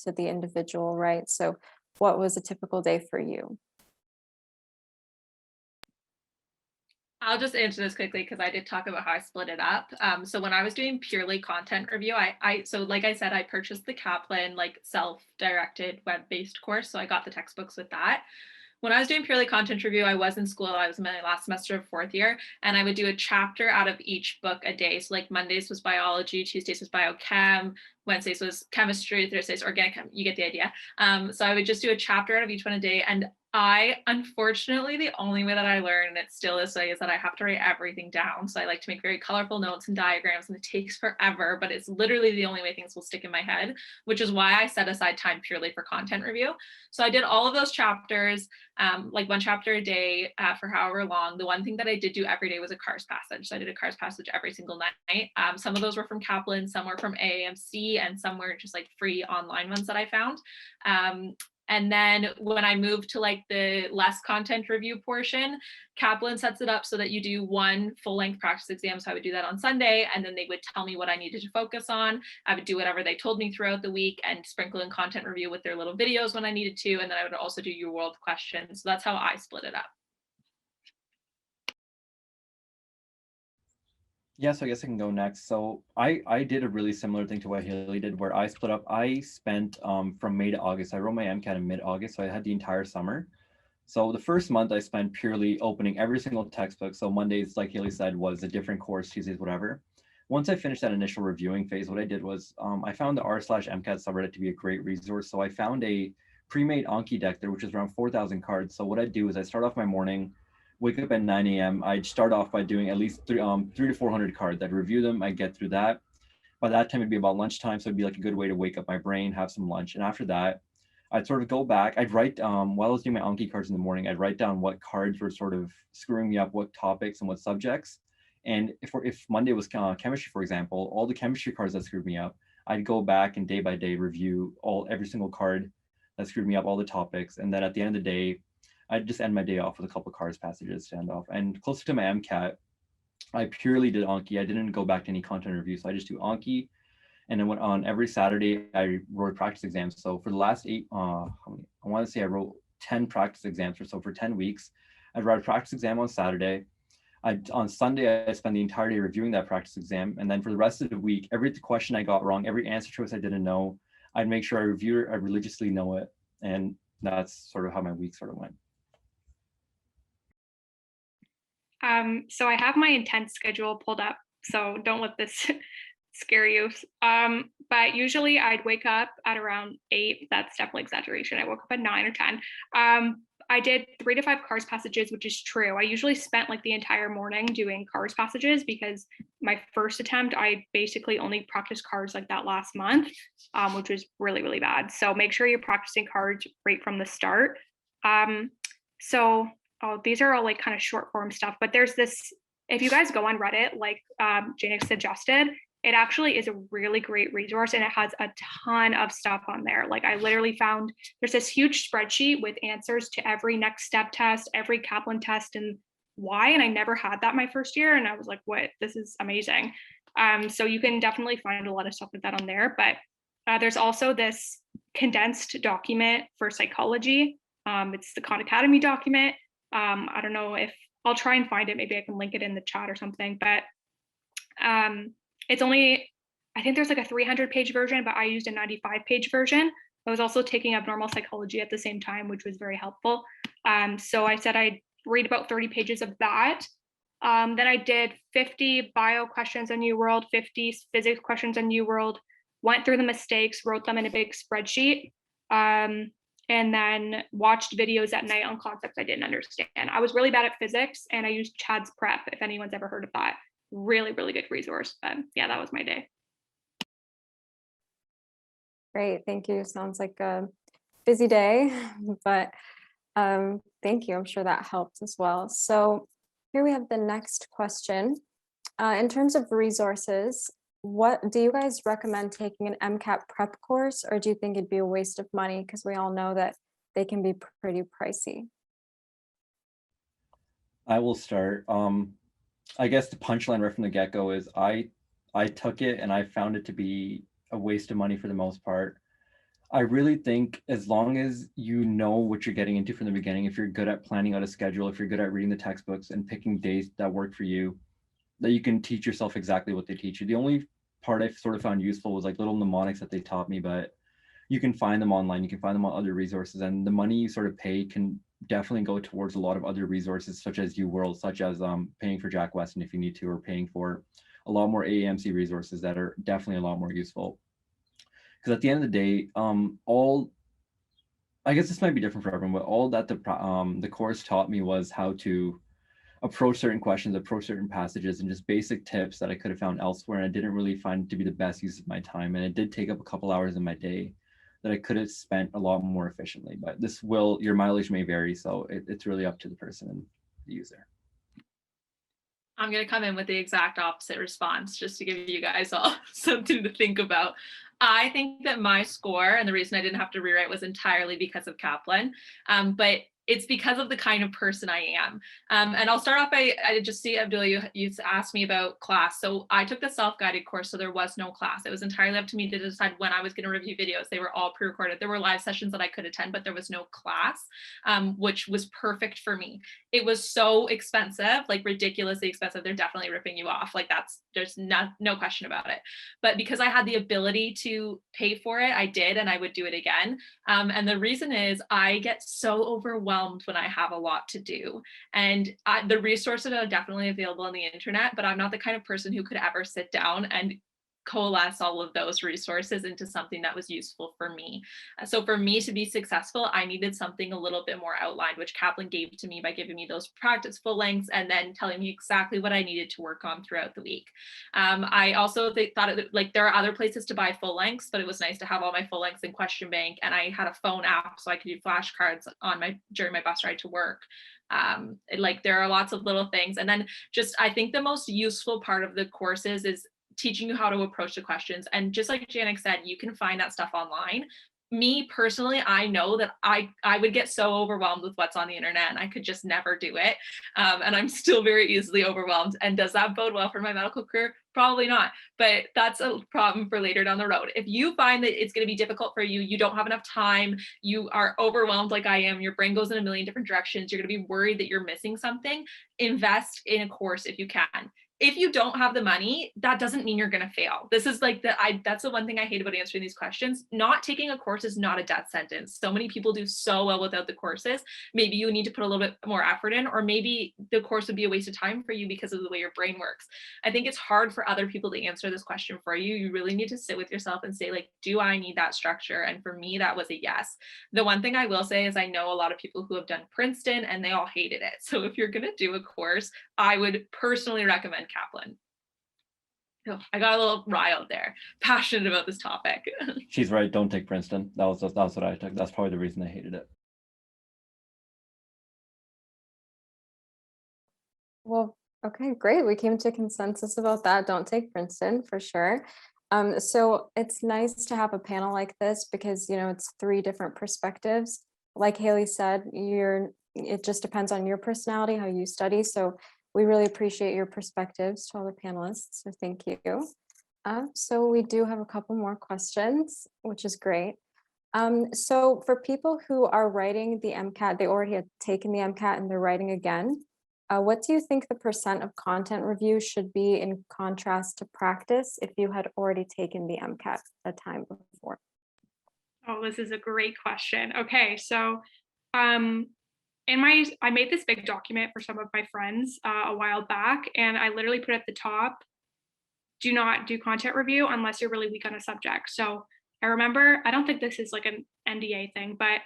the individual, right? So what was a typical day for you? I'll just answer this quickly because I did talk about how I split it up. So when I was doing purely content review, so like I said, I purchased the Kaplan like self-directed web-based course. So I got the textbooks with that. When I was doing purely content review, I was in school. I was in my last semester of 4th year, and I would do a chapter out of each book a day. So like Mondays was biology, Tuesdays was biochem, Wednesdays was chemistry, Thursdays organic chem. You get the idea. So I would just do a chapter out of each one a day. And unfortunately, the only way that I learn, and it's still this way, is that I have to write everything down. So I like to make very colorful notes and diagrams, and it takes forever, but it's literally the only way things will stick in my head, which is why I set aside time purely for content review. So I did all of those chapters, like one chapter a day for however long. The one thing that I did do every day was a CARS passage. So I did a CARS passage every single night. Some of those were from Kaplan, some were from AAMC, and some were just like free online ones that I found. And then when I moved to like the less content review portion, Kaplan sets it up so that you do one full-length practice exam. So I would do that on Sunday, and then they would tell me what I needed to focus on. I would do whatever they told me throughout the week and sprinkle in content review with their little videos when I needed to. And then I would also do UWorld questions. So that's how I split it up. Yeah, so I guess I can go next. So I did a really similar thing to what Haley did, where I split up. I spent from May to August. I wrote my MCAT in mid-August, so I had the entire summer. So the first month I spent purely opening every single textbook. So Mondays, like Haley said, was a different course, Tuesdays, whatever. Once I finished that initial reviewing phase, what I did was I found the r/MCAT subreddit to be a great resource. So I found a pre-made Anki deck there, which is around 4,000 cards. So what I do is I start off my morning, wake up at 9 a.m. I'd start off by doing at least 300 to 400 cards. I'd review them, I'd get through that. By that time, it'd be about lunchtime. So it'd be like a good way to wake up my brain, have some lunch. And after that, I'd sort of go back. I'd write, while I was doing my Anki cards in the morning, I'd write down what cards were sort of screwing me up, what topics and what subjects. And if Monday was chemistry, for example, all the chemistry cards that screwed me up, I'd go back and day by day review every single card that screwed me up, all the topics. And then at the end of the day, I'd just end my day off with a couple of CARS passages to end off. And closer to my MCAT, I purely did Anki. I didn't go back to any content review. So I just do Anki. And then went on every Saturday, I wrote practice exams. So for the last I want to say I wrote 10 practice exams or so for 10 weeks. I'd write a practice exam on Saturday. On Sunday, I spent the entire day reviewing that practice exam. And then for the rest of the week, every question I got wrong, every answer choice I didn't know, I'd make sure I review it, I religiously know it. And that's sort of how my week sort of went. So I have my intense schedule pulled up, so don't let this scare you. But usually I'd wake up at around 8. That's definitely exaggeration. I woke up at 9 or 10. I did 3 to 5 CARS passages, which is true. I usually spent like the entire morning doing CARS passages because my first attempt, I basically only practiced CARS like that last month, which was really, really bad. So make sure you're practicing CARS right from the start. These are all like kind of short form stuff, but there's this, if you guys go on Reddit, like Janik suggested, it actually is a really great resource and it has a ton of stuff on there. Like I literally found there's this huge spreadsheet with answers to every next step test, every Kaplan test and why. And I never had that my first year. And I was like, what, this is amazing. So you can definitely find a lot of stuff with that on there. But there's also this condensed document for psychology. It's the Khan Academy document. I don't know if I'll try and find it. Maybe I can link it in the chat or something, but it's only, I think there's like a 300-page version, but I used a 95-page version. I was also taking abnormal psychology at the same time, which was very helpful. So I said I'd read about 30 pages of that. Then I did 50 bio questions on UWorld, 50 physics questions on UWorld, went through the mistakes, wrote them in a big spreadsheet, and then watched videos at night on concepts I didn't understand. I was really bad at physics and I used Chad's Prep, if anyone's ever heard of that. really, really good resource. But yeah, that was my day. Great, thank you. Sounds like a busy day, but thank you. I'm sure that helped as well. So here we have the next question. In terms of resources, what do you guys recommend taking an MCAT prep course, or do you think it'd be a waste of money? Because we all know that they can be pretty pricey. I will start. I guess the punchline right from the get-go is I took it and I found it to be a waste of money for the most part. I really think as long as you know what you're getting into from the beginning, if you're good at planning out a schedule, if you're good at reading the textbooks and picking days that work for you, that you can teach yourself exactly what they teach you. The only part I sort of found useful was like little mnemonics that they taught me, but you can find them online, you can find them on other resources, and the money you sort of pay can definitely go towards a lot of other resources such as UWorld, such as paying for Jack Weston if you need to, or paying for a lot more AAMC resources that are definitely a lot more useful. Because at the end of the day, I guess this might be different for everyone, but all that the course taught me was how to approach certain questions, approach certain passages, and just basic tips that I could have found elsewhere. And I didn't really find to be the best use of my time. And it did take up a couple hours in my day that I could have spent a lot more efficiently. But your mileage may vary. So it's really up to the person and the user. I'm going to come in with the exact opposite response just to give you guys all something to think about. I think that my score, and the reason I didn't have to rewrite, was entirely because of Kaplan. But it's because of the kind of person I am. And I'll start off by, I just see, Abdullah, you asked me about class. So I took the self-guided course, so there was no class. It was entirely up to me to decide when I was going to review videos. They were all pre-recorded. There were live sessions that I could attend, but there was no class, which was perfect for me. It was so expensive, like ridiculously expensive. They're definitely ripping you off. Like there's no question about it. But because I had the ability to pay for it, I did, and I would do it again. And the reason is I get so overwhelmed when I have a lot to do. And the resources are definitely available on the internet, but I'm not the kind of person who could ever sit down and coalesce all of those resources into something that was useful for me. So for me to be successful, I needed something a little bit more outlined, which Kaplan gave to me by giving me those practice full lengths and then telling me exactly what I needed to work on throughout the week. I also thought like there are other places to buy full lengths, but it was nice to have all my full lengths in question bank, and I had a phone app so I could do flashcards during my bus ride to work. Like there are lots of little things. And then just, I think the most useful part of the courses is teaching you how to approach the questions. And just like Janik said, you can find that stuff online. Me personally, I know that I would get so overwhelmed with what's on the internet and I could just never do it. And I'm still very easily overwhelmed. And does that bode well for my medical career? Probably not, but that's a problem for later down the road. If you find that it's going to be difficult for you, you don't have enough time, you are overwhelmed like I am, your brain goes in a million different directions, you're going to be worried that you're missing something, invest in a course if you can. If you don't have the money, that doesn't mean you're going to fail. This is like that's the one thing I hate about answering these questions. Not taking a course is not a death sentence. So many people do so well without the courses. Maybe you need to put a little bit more effort in, or maybe the course would be a waste of time for you because of the way your brain works. I think it's hard for other people to answer this question for you. You really need to sit with yourself and say, like, do I need that structure? And for me, that was a yes. The one thing I will say is I know a lot of people who have done Princeton and they all hated it. So if you're going to do a course, I would personally recommend Kaplan. Oh, I got a little riled there, passionate about this topic. She's right. Don't take Princeton. That was what I took. That's probably the reason I hated it. Well, okay, great. We came to a consensus about that. Don't take Princeton for sure. So it's nice to have a panel like this because, you know, it's 3 different perspectives. Like Haley said, it just depends on your personality, how you study. So we really appreciate your perspectives to all the panelists. So thank you. So we do have a couple more questions, which is great. So for people who are writing the MCAT, they already had taken the MCAT and they're writing again. What do you think the % of content review should be in contrast to practice if you had already taken the MCAT a time before? Oh, this is a great question. Okay, so I made this big document for some of my friends a while back, and I literally put at the top, do not do content review unless you're really weak on a subject. So I remember, I don't think this is like an NDA thing, but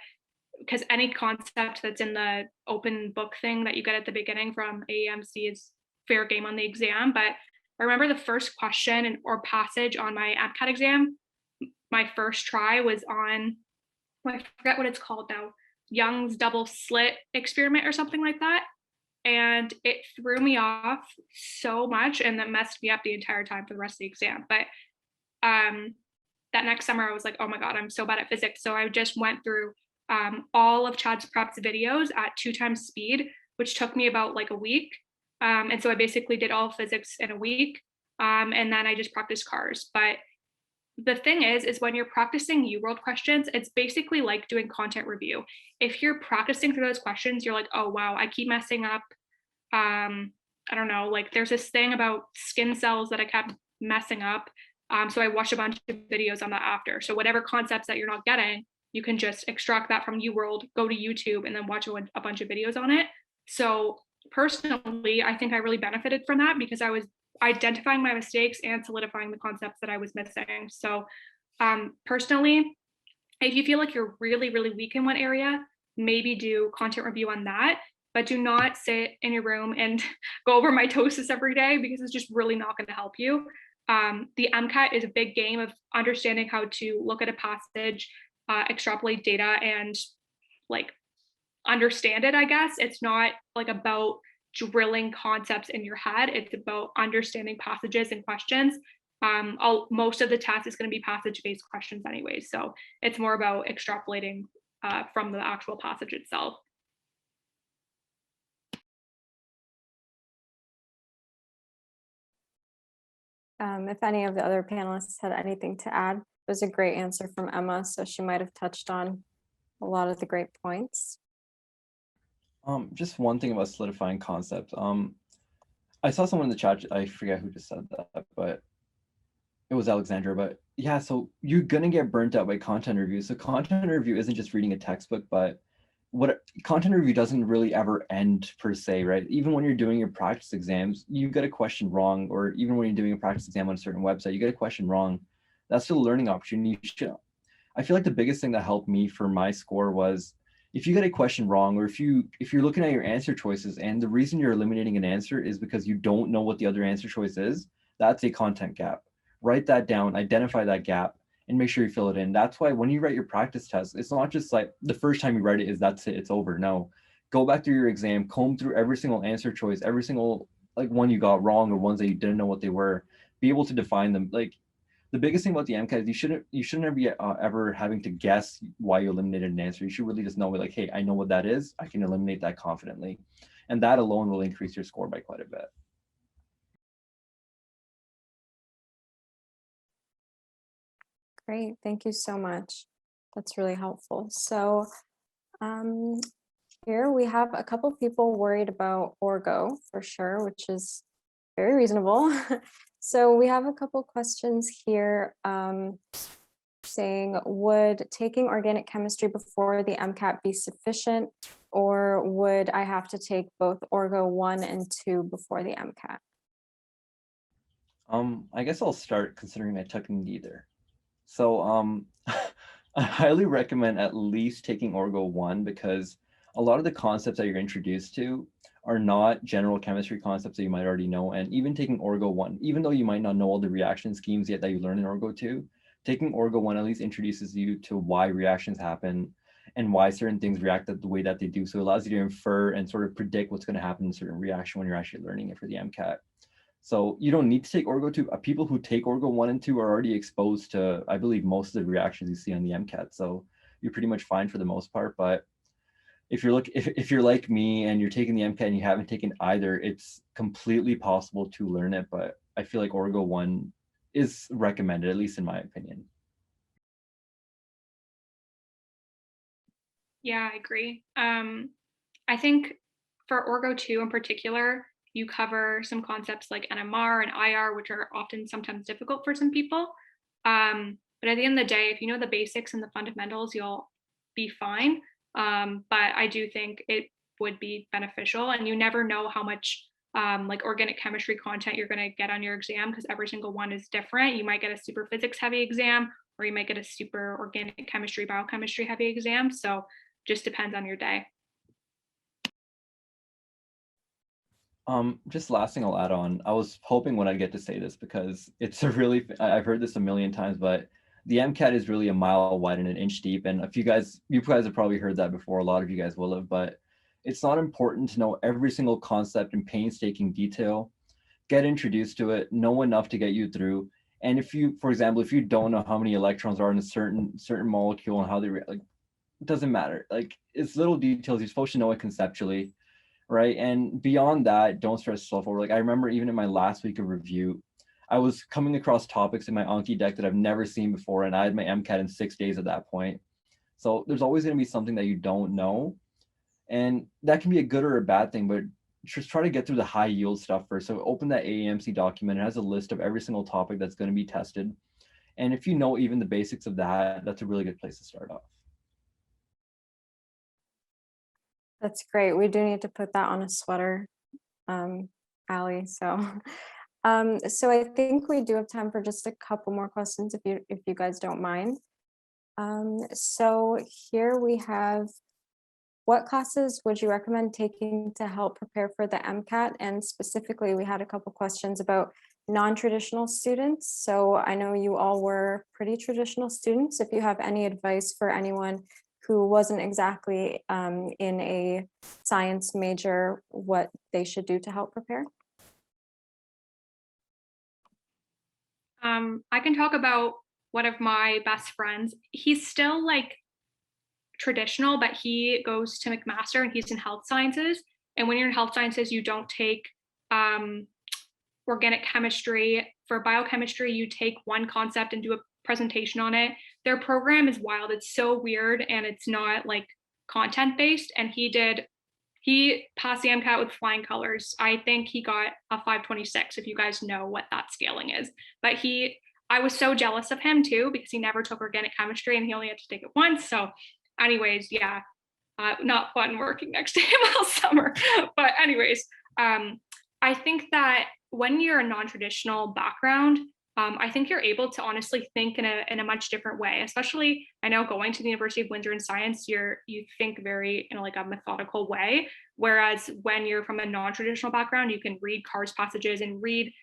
because any concept that's in the open book thing that you get at the beginning from AAMC is fair game on the exam. But I remember the first question or passage on my MCAT exam, my first try was on, I forget what it's called now, Young's double slit experiment or something like that. And it threw me off so much, and that messed me up the entire time for the rest of the exam. But that next summer I was like, oh my God, I'm so bad at physics. So I just went through all of Chad's Prep's videos at 2 times speed, which took me about like a week. And so I basically did all physics in a week. And then I just practiced cars. But the thing is when you're practicing UWorld questions, it's basically like doing content review. If you're practicing through those questions, you're like, oh wow, I keep messing up. I don't know, like there's this thing about skin cells that I kept messing up. So I watched a bunch of videos on that after. So whatever concepts that you're not getting, you can just extract that from UWorld, go to YouTube, and then watch a bunch of videos on it. So personally, I think I really benefited from that because I was identifying my mistakes and solidifying the concepts that I was missing. So personally, if you feel like you're really, really weak in one area, maybe do content review on that, but do not sit in your room and go over mitosis every day because it's just really not going to help you. The MCAT is a big game of understanding how to look at a passage, extrapolate data, and like understand it, I guess. It's not like about drilling concepts in your head. It's about understanding passages and questions. Most of the test is going to be passage-based questions anyway. So it's more about extrapolating from the actual passage itself. If any of the other panelists had anything to add, it was a great answer from Emma, so she might have touched on a lot of the great points. Just one thing about solidifying concepts. I saw someone in the chat, I forget who just said that, but it was Alexandra. But yeah, so you're gonna get burnt out by content review. So content review isn't just reading a textbook, but what content review doesn't really ever end per se, right? Even when you're doing your practice exams, you get a question wrong, or even when you're doing a practice exam on a certain website, you get a question wrong. That's still a learning opportunity. I feel like the biggest thing that helped me for my score was if you get a question wrong, or if you're looking at your answer choices and the reason you're eliminating an answer is because you don't know what the other answer choice is, that's a content gap. Write that down, identify that gap, and make sure you fill it in. That's why when you write your practice test, it's not just like the first time you write it is that's it, it's over. No, go back to your exam, comb through every single answer choice, every single like one you got wrong or ones that you didn't know what they were, be able to define them. Like the biggest thing about the MCAT is you shouldn't ever be ever having to guess why you eliminated an answer. You should really just know like, hey, I know what that is. I can eliminate that confidently. And that alone will increase your score by quite a bit. Great, thank you so much. That's really helpful. So here we have a couple people worried about Orgo for sure, which is very reasonable. So we have a couple questions here saying, would taking organic chemistry before the MCAT be sufficient, or would I have to take both Orgo 1 and 2 before the MCAT? I guess I'll start considering I took neither. So I highly recommend at least taking Orgo 1 because a lot of the concepts that you're introduced to are not general chemistry concepts that you might already know. And even taking Orgo 1, even though you might not know all the reaction schemes yet that you learn in Orgo 2, taking Orgo 1 at least introduces you to why reactions happen and why certain things react the way that they do. So it allows you to infer and sort of predict what's going to happen in a certain reaction when you're actually learning it for the MCAT. So you don't need to take Orgo 2. People who take Orgo 1 and 2 are already exposed to, I believe, most of the reactions you see on the MCAT. So you're pretty much fine for the most part. But if you're like me and you're taking the MCAT and you haven't taken either, it's completely possible to learn it. But I feel like Orgo 1 is recommended, at least in my opinion. Yeah, I agree. I think for Orgo 2 in particular, you cover some concepts like NMR and IR, which are often sometimes difficult for some people. But at the end of the day, if you know the basics and the fundamentals, you'll be fine. But I do think it would be beneficial, and you never know how much like organic chemistry content you're going to get on your exam because every single one is different. You might get a super physics heavy exam, or you might get a super organic chemistry, biochemistry heavy exam. So just depends on your day. Just last thing I'll add on. I was hoping when I'd get to say this because it's a really, I've heard this a million times, but the MCAT is really a mile wide and an inch deep. And if you guys have probably heard that before, a lot of you guys will have, but it's not important to know every single concept in painstaking detail. Get introduced to it, know enough to get you through. And if you, for example, if you don't know how many electrons are in a certain molecule and how they like, it doesn't matter. Like it's little details. You're supposed to know it conceptually, right? And beyond that, don't stress yourself over. Like I remember even in my last week of review, I was coming across topics in my Anki deck that I've never seen before, and I had my MCAT in 6 days at that point. So there's always going to be something that you don't know, and that can be a good or a bad thing, but just try to get through the high yield stuff first. So open that AAMC document. It has a list of every single topic that's going to be tested. And if you know even the basics of that, that's a really good place to start off. That's great. We do need to put that on a sweater, Allie. So, so I think we do have time for just a couple more questions if you guys don't mind. So here we have, what classes would you recommend taking to help prepare for the MCAT? And specifically, we had a couple questions about non-traditional students. So I know you all were pretty traditional students. If you have any advice for anyone who wasn't exactly in a science major, what they should do to help prepare? I can talk about one of my best friends. He's still like traditional, but he goes to McMaster and he's in health sciences. And when you're in health sciences, you don't take organic chemistry. For biochemistry, you take one concept and do a presentation on it. Their program is wild. It's so weird and it's not like content based. And he passed the MCAT with flying colors. I think he got a 526, if you guys know what that scaling is. But I was so jealous of him too, because he never took organic chemistry and he only had to take it once. So anyways, yeah, not fun working next to him all summer. But anyways, I think that when you're a non-traditional background, I think you're able to honestly think in a much different way. Especially, I know going to the University of Windsor in science, you think very in like a methodical way. Whereas when you're from a non-traditional background, you can read CARS passages and read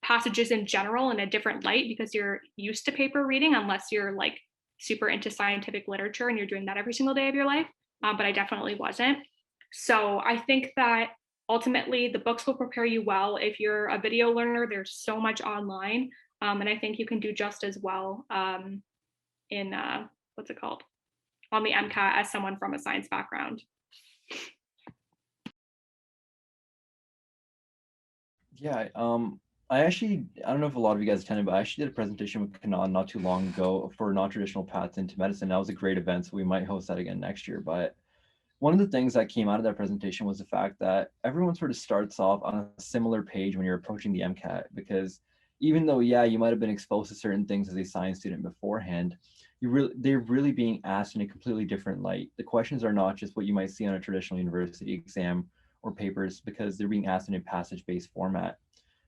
passages in general in a different light because you're used to paper reading, unless you're like super into scientific literature and you're doing that every single day of your life. But I definitely wasn't. So I think that ultimately the books will prepare you well. If you're a video learner, there's so much online. And I think you can do just as well in what's it called, on the MCAT as someone from a science background. Yeah, I don't know if a lot of you guys attended, but I actually did a presentation with Kanan not too long ago for non-traditional paths into medicine. That was a great event, so we might host that again next year. But one of the things that came out of that presentation was the fact that everyone sort of starts off on a similar page when you're approaching the MCAT, because even though, yeah, you might have been exposed to certain things as a science student beforehand, they're really being asked in a completely different light. The questions are not just what you might see on a traditional university exam or papers, because they're being asked in a passage-based format.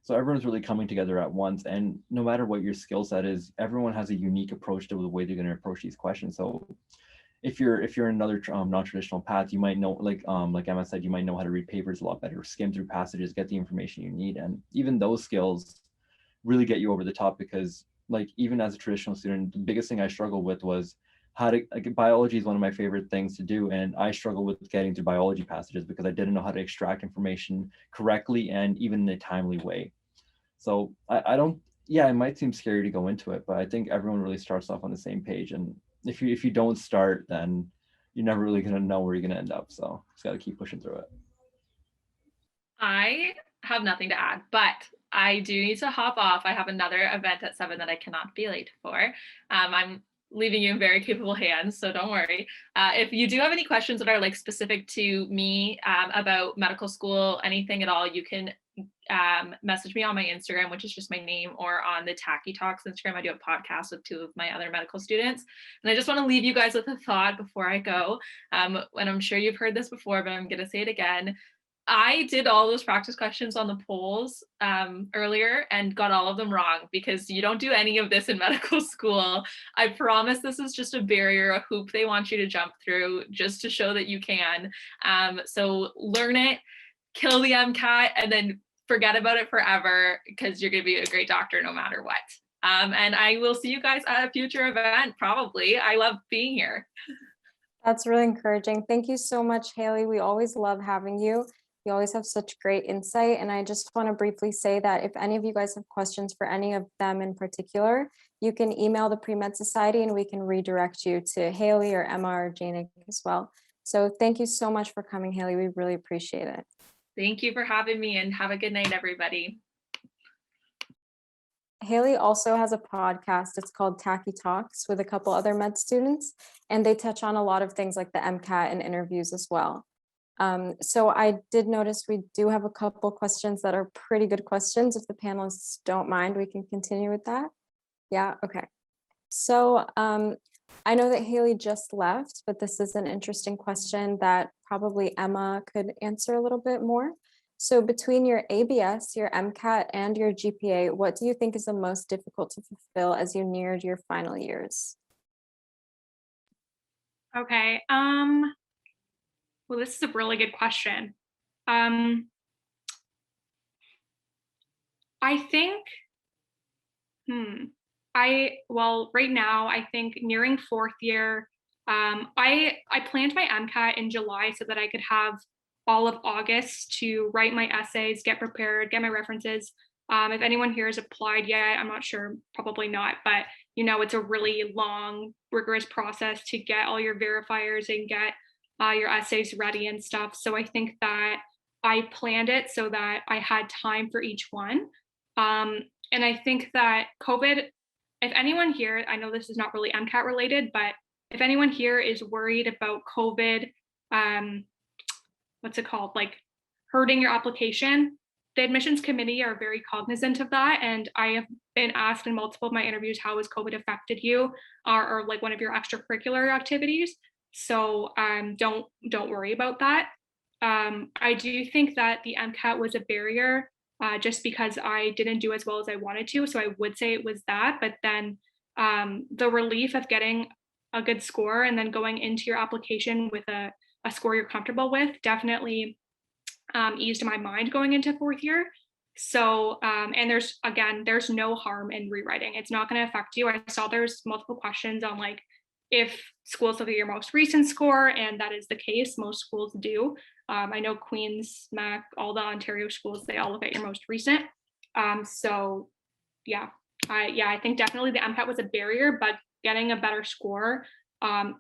So everyone's really coming together at once, and no matter what your skill set is, everyone has a unique approach to the way they're going to approach these questions. So if you're in another non-traditional path, you might know, like Emma said, you might know how to read papers a lot better, skim through passages, get the information you need, and even those skills really get you over the top. Because like even as a traditional student, the biggest thing I struggled with was biology is one of my favorite things to do, and I struggle with getting through biology passages because I didn't know how to extract information correctly and even in a timely way. So I don't, yeah, it might seem scary to go into it, but I think everyone really starts off on the same page. And if you don't start, then you're never really going to know where you're going to end up. So just got to keep pushing through it. I have nothing to add, but I do need to hop off. I have another event at 7 that I cannot be late for. I'm leaving you in very capable hands, so don't worry. If you do have any questions that are like specific to me about medical school, anything at all, you can message me on my Instagram, which is just my name, or on the Tacky Talks Instagram. I do a podcast with 2 of my other medical students. And I just want to leave you guys with a thought before I go. And I'm sure you've heard this before, but I'm going to say it again. I did all those practice questions on the polls earlier and got all of them wrong, because you don't do any of this in medical school. I promise this is just a barrier, a hoop they want you to jump through just to show that you can. So learn it. kill the MCAT and then forget about it forever, because you're going to be a great doctor no matter what. And I will see you guys at a future event, probably. I love being here. That's really encouraging. Thank you so much, Haley. We always love having you. You always have such great insight. And I just want to briefly say that if any of you guys have questions for any of them in particular, you can email the Pre-Med Society and we can redirect you to Haley or Emma or Janik as well. So thank you so much for coming, Haley. We really appreciate it. Thank you for having me, and have a good night, everybody. Haley also has a podcast. It's called Tacky Talks with a couple other med students, and they touch on a lot of things like the MCAT and interviews as well. So I did notice we do have a couple questions that are pretty good questions. If the panelists don't mind, we can continue with that. Yeah, okay. So I know that Haley just left, but this is an interesting question that probably Emma could answer a little bit more. So between your ABS, your MCAT, and your GPA, what do you think is the most difficult to fulfill as you neared your final years? Okay. Well, this is a really good question. I think, well, right now, I think nearing fourth year, I planned my MCAT in July so that I could have all of August to write my essays, get prepared, get my references. If anyone here has applied yet, I'm not sure, probably not, but you know, it's a really long, rigorous process to get all your verifiers and get your essays ready and stuff. So I think that I planned it so that I had time for each one. And I think that COVID, if anyone here, I know this is not really MCAT related, but if anyone here is worried about COVID, what's it called, like hurting your application, the admissions committee are very cognizant of that. And I have been asked in multiple of my interviews, how has COVID affected you, or like one of your extracurricular activities? So don't worry about that. I do think that the MCAT was a barrier just because I didn't do as well as I wanted to. So I would say it was that, but then the relief of getting a good score and then going into your application with a score you're comfortable with definitely eased my mind going into fourth year. So, and there's no harm in rewriting. It's not going to affect you. I saw there's multiple questions on like if schools look at your most recent score, and that is the case. Most schools do. I know Queens, Mac, all the Ontario schools, they all look at your most recent. So yeah, I think definitely the MCAT was a barrier, but getting a better score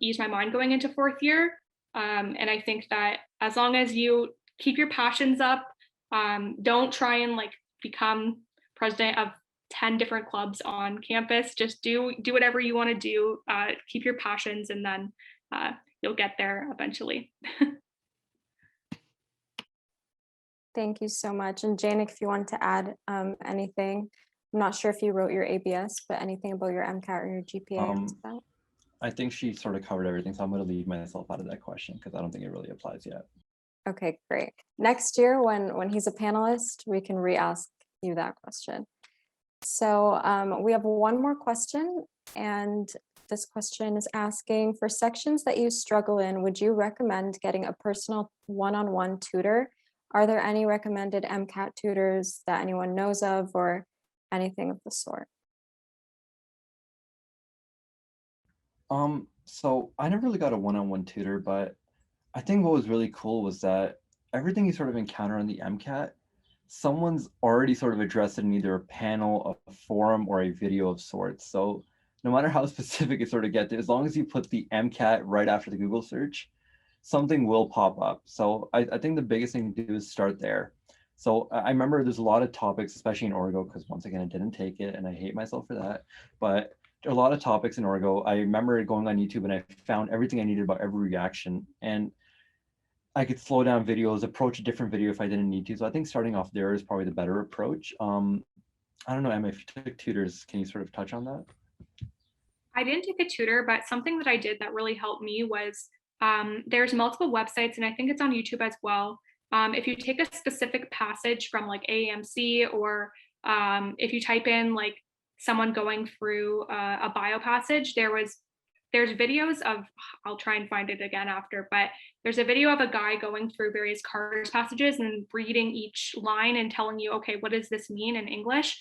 eased my mind going into fourth year. And I think that as long as you keep your passions up, don't try and like become president of 10 different clubs on campus. Just do whatever you want to do. Keep your passions, and then you'll get there eventually. Thank you so much. And Janik, if you want to add anything, I'm not sure if you wrote your ABS, but anything about your MCAT or your GPA? That? I think she sort of covered everything, so I'm going to leave myself out of that question because I don't think it really applies yet. Okay, great. Next year, when he's a panelist, we can re-ask you that question. So we have one more question, and this question is asking, for sections that you struggle in, would you recommend getting a personal one-on-one tutor? Are there any recommended MCAT tutors that anyone knows of, or anything of the sort? So I never really got a one-on-one tutor, but I think what was really cool was that everything you sort of encounter on the MCAT, someone's already sort of addressed it in either a panel, a forum, or a video of sorts. So no matter how specific it sort of gets, as long as you put the MCAT right after the Google search, something will pop up. So I think the biggest thing to do is start there. So I remember there's a lot of topics, especially in Orgo, because once again, I didn't take it and I hate myself for that. But there are a lot of topics in Orgo. I remember going on YouTube and I found everything I needed about every reaction. And I could slow down videos, approach a different video if I didn't need to. So I think starting off there is probably the better approach. I don't know, Emma, if you took tutors, can you sort of touch on that? I didn't take a tutor, but something that I did that really helped me was there's multiple websites, and I think it's on YouTube as well. If you take a specific passage from like AAMC, or if you type in like someone going through a bio passage, there was there's videos of, I'll try and find it again after, but there's a video of a guy going through various CARS passages and reading each line and telling you, okay, what does this mean in English?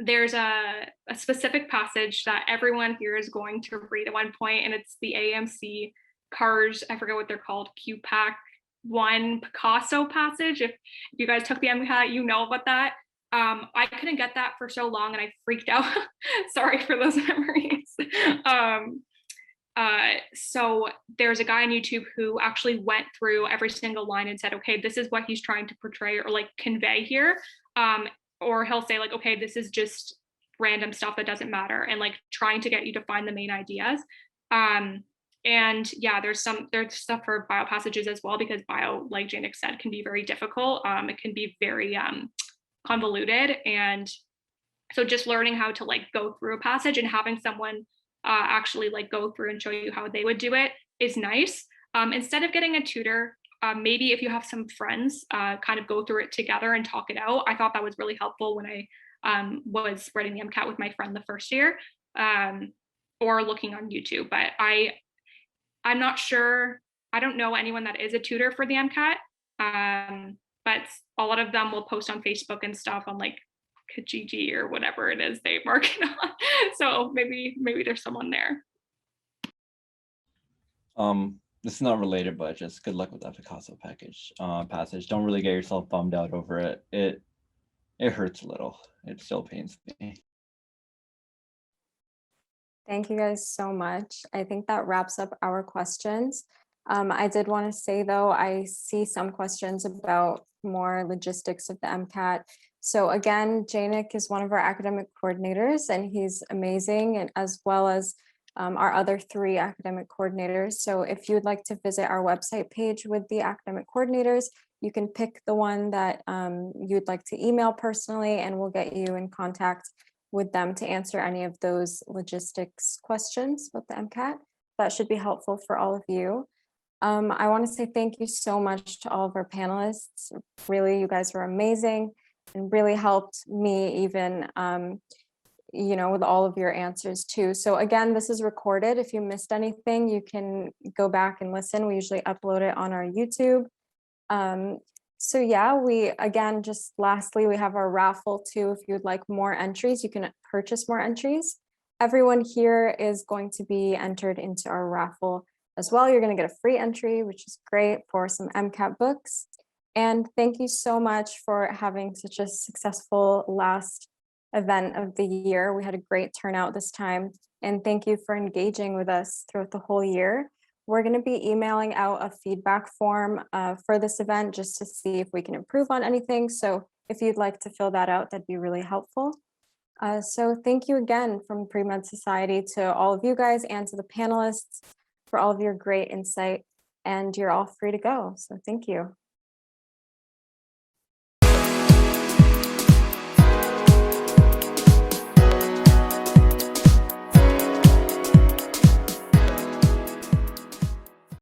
There's a specific passage that everyone here is going to read at one point, and it's the AMC CARS, I forget what they're called, QPAC 1 Picasso passage. If you guys took the MCAT, you know about that. I couldn't get that for so long and I freaked out. Sorry for those memories. So there's a guy on YouTube who actually went through every single line and said, okay, this is what he's trying to portray or like convey here. Or he'll say like, okay, this is just random stuff that doesn't matter, and like trying to get you to find the main ideas. And yeah, there's stuff for bio passages as well, because bio, like Janik said, can be very difficult. It can be very convoluted. And so just learning how to like go through a passage and having someone actually like go through and show you how they would do it is nice. Instead of getting a tutor, maybe if you have some friends, kind of go through it together and talk it out. I thought that was really helpful when I was writing the MCAT with my friend the first year, or looking on YouTube. But I'm not sure. I don't know anyone that is a tutor for the MCAT, but a lot of them will post on Facebook and stuff on like Kijiji or whatever it is they mark it on. So maybe there's someone there. This is not related, but just good luck with that Picasso passage. Don't really get yourself bummed out over it. It hurts a little. It still pains me. Thank you guys so much. I think that wraps up our questions. I did want to say though, I see some questions about more logistics of the MCAT. So again, Janik is one of our academic coordinators and he's amazing, and as well as our other 3 academic coordinators. So if you'd like to visit our website page with the academic coordinators, you can pick the one that you'd like to email personally, and we'll get you in contact with them to answer any of those logistics questions with the MCAT. That should be helpful for all of you. I want to say thank you so much to all of our panelists. Really, you guys were amazing and really helped me even, with all of your answers too. So again, this is recorded. If you missed anything, you can go back and listen. We usually upload it on our YouTube. So yeah, just lastly, we have our raffle too. If you'd like more entries, you can purchase more entries. Everyone here is going to be entered into our raffle as well. You're going to get a free entry, which is great, for some MCAT books. And thank you so much for having such a successful last event of the year. We had a great turnout this time, and thank you for engaging with us throughout the whole year. We're going to be emailing out a feedback form for this event just to see if we can improve on anything. So if you'd like to fill that out, that'd be really helpful. So thank you again from Pre-Med Society to all of you guys and to the panelists for all of your great insight, and you're all free to go. So thank you.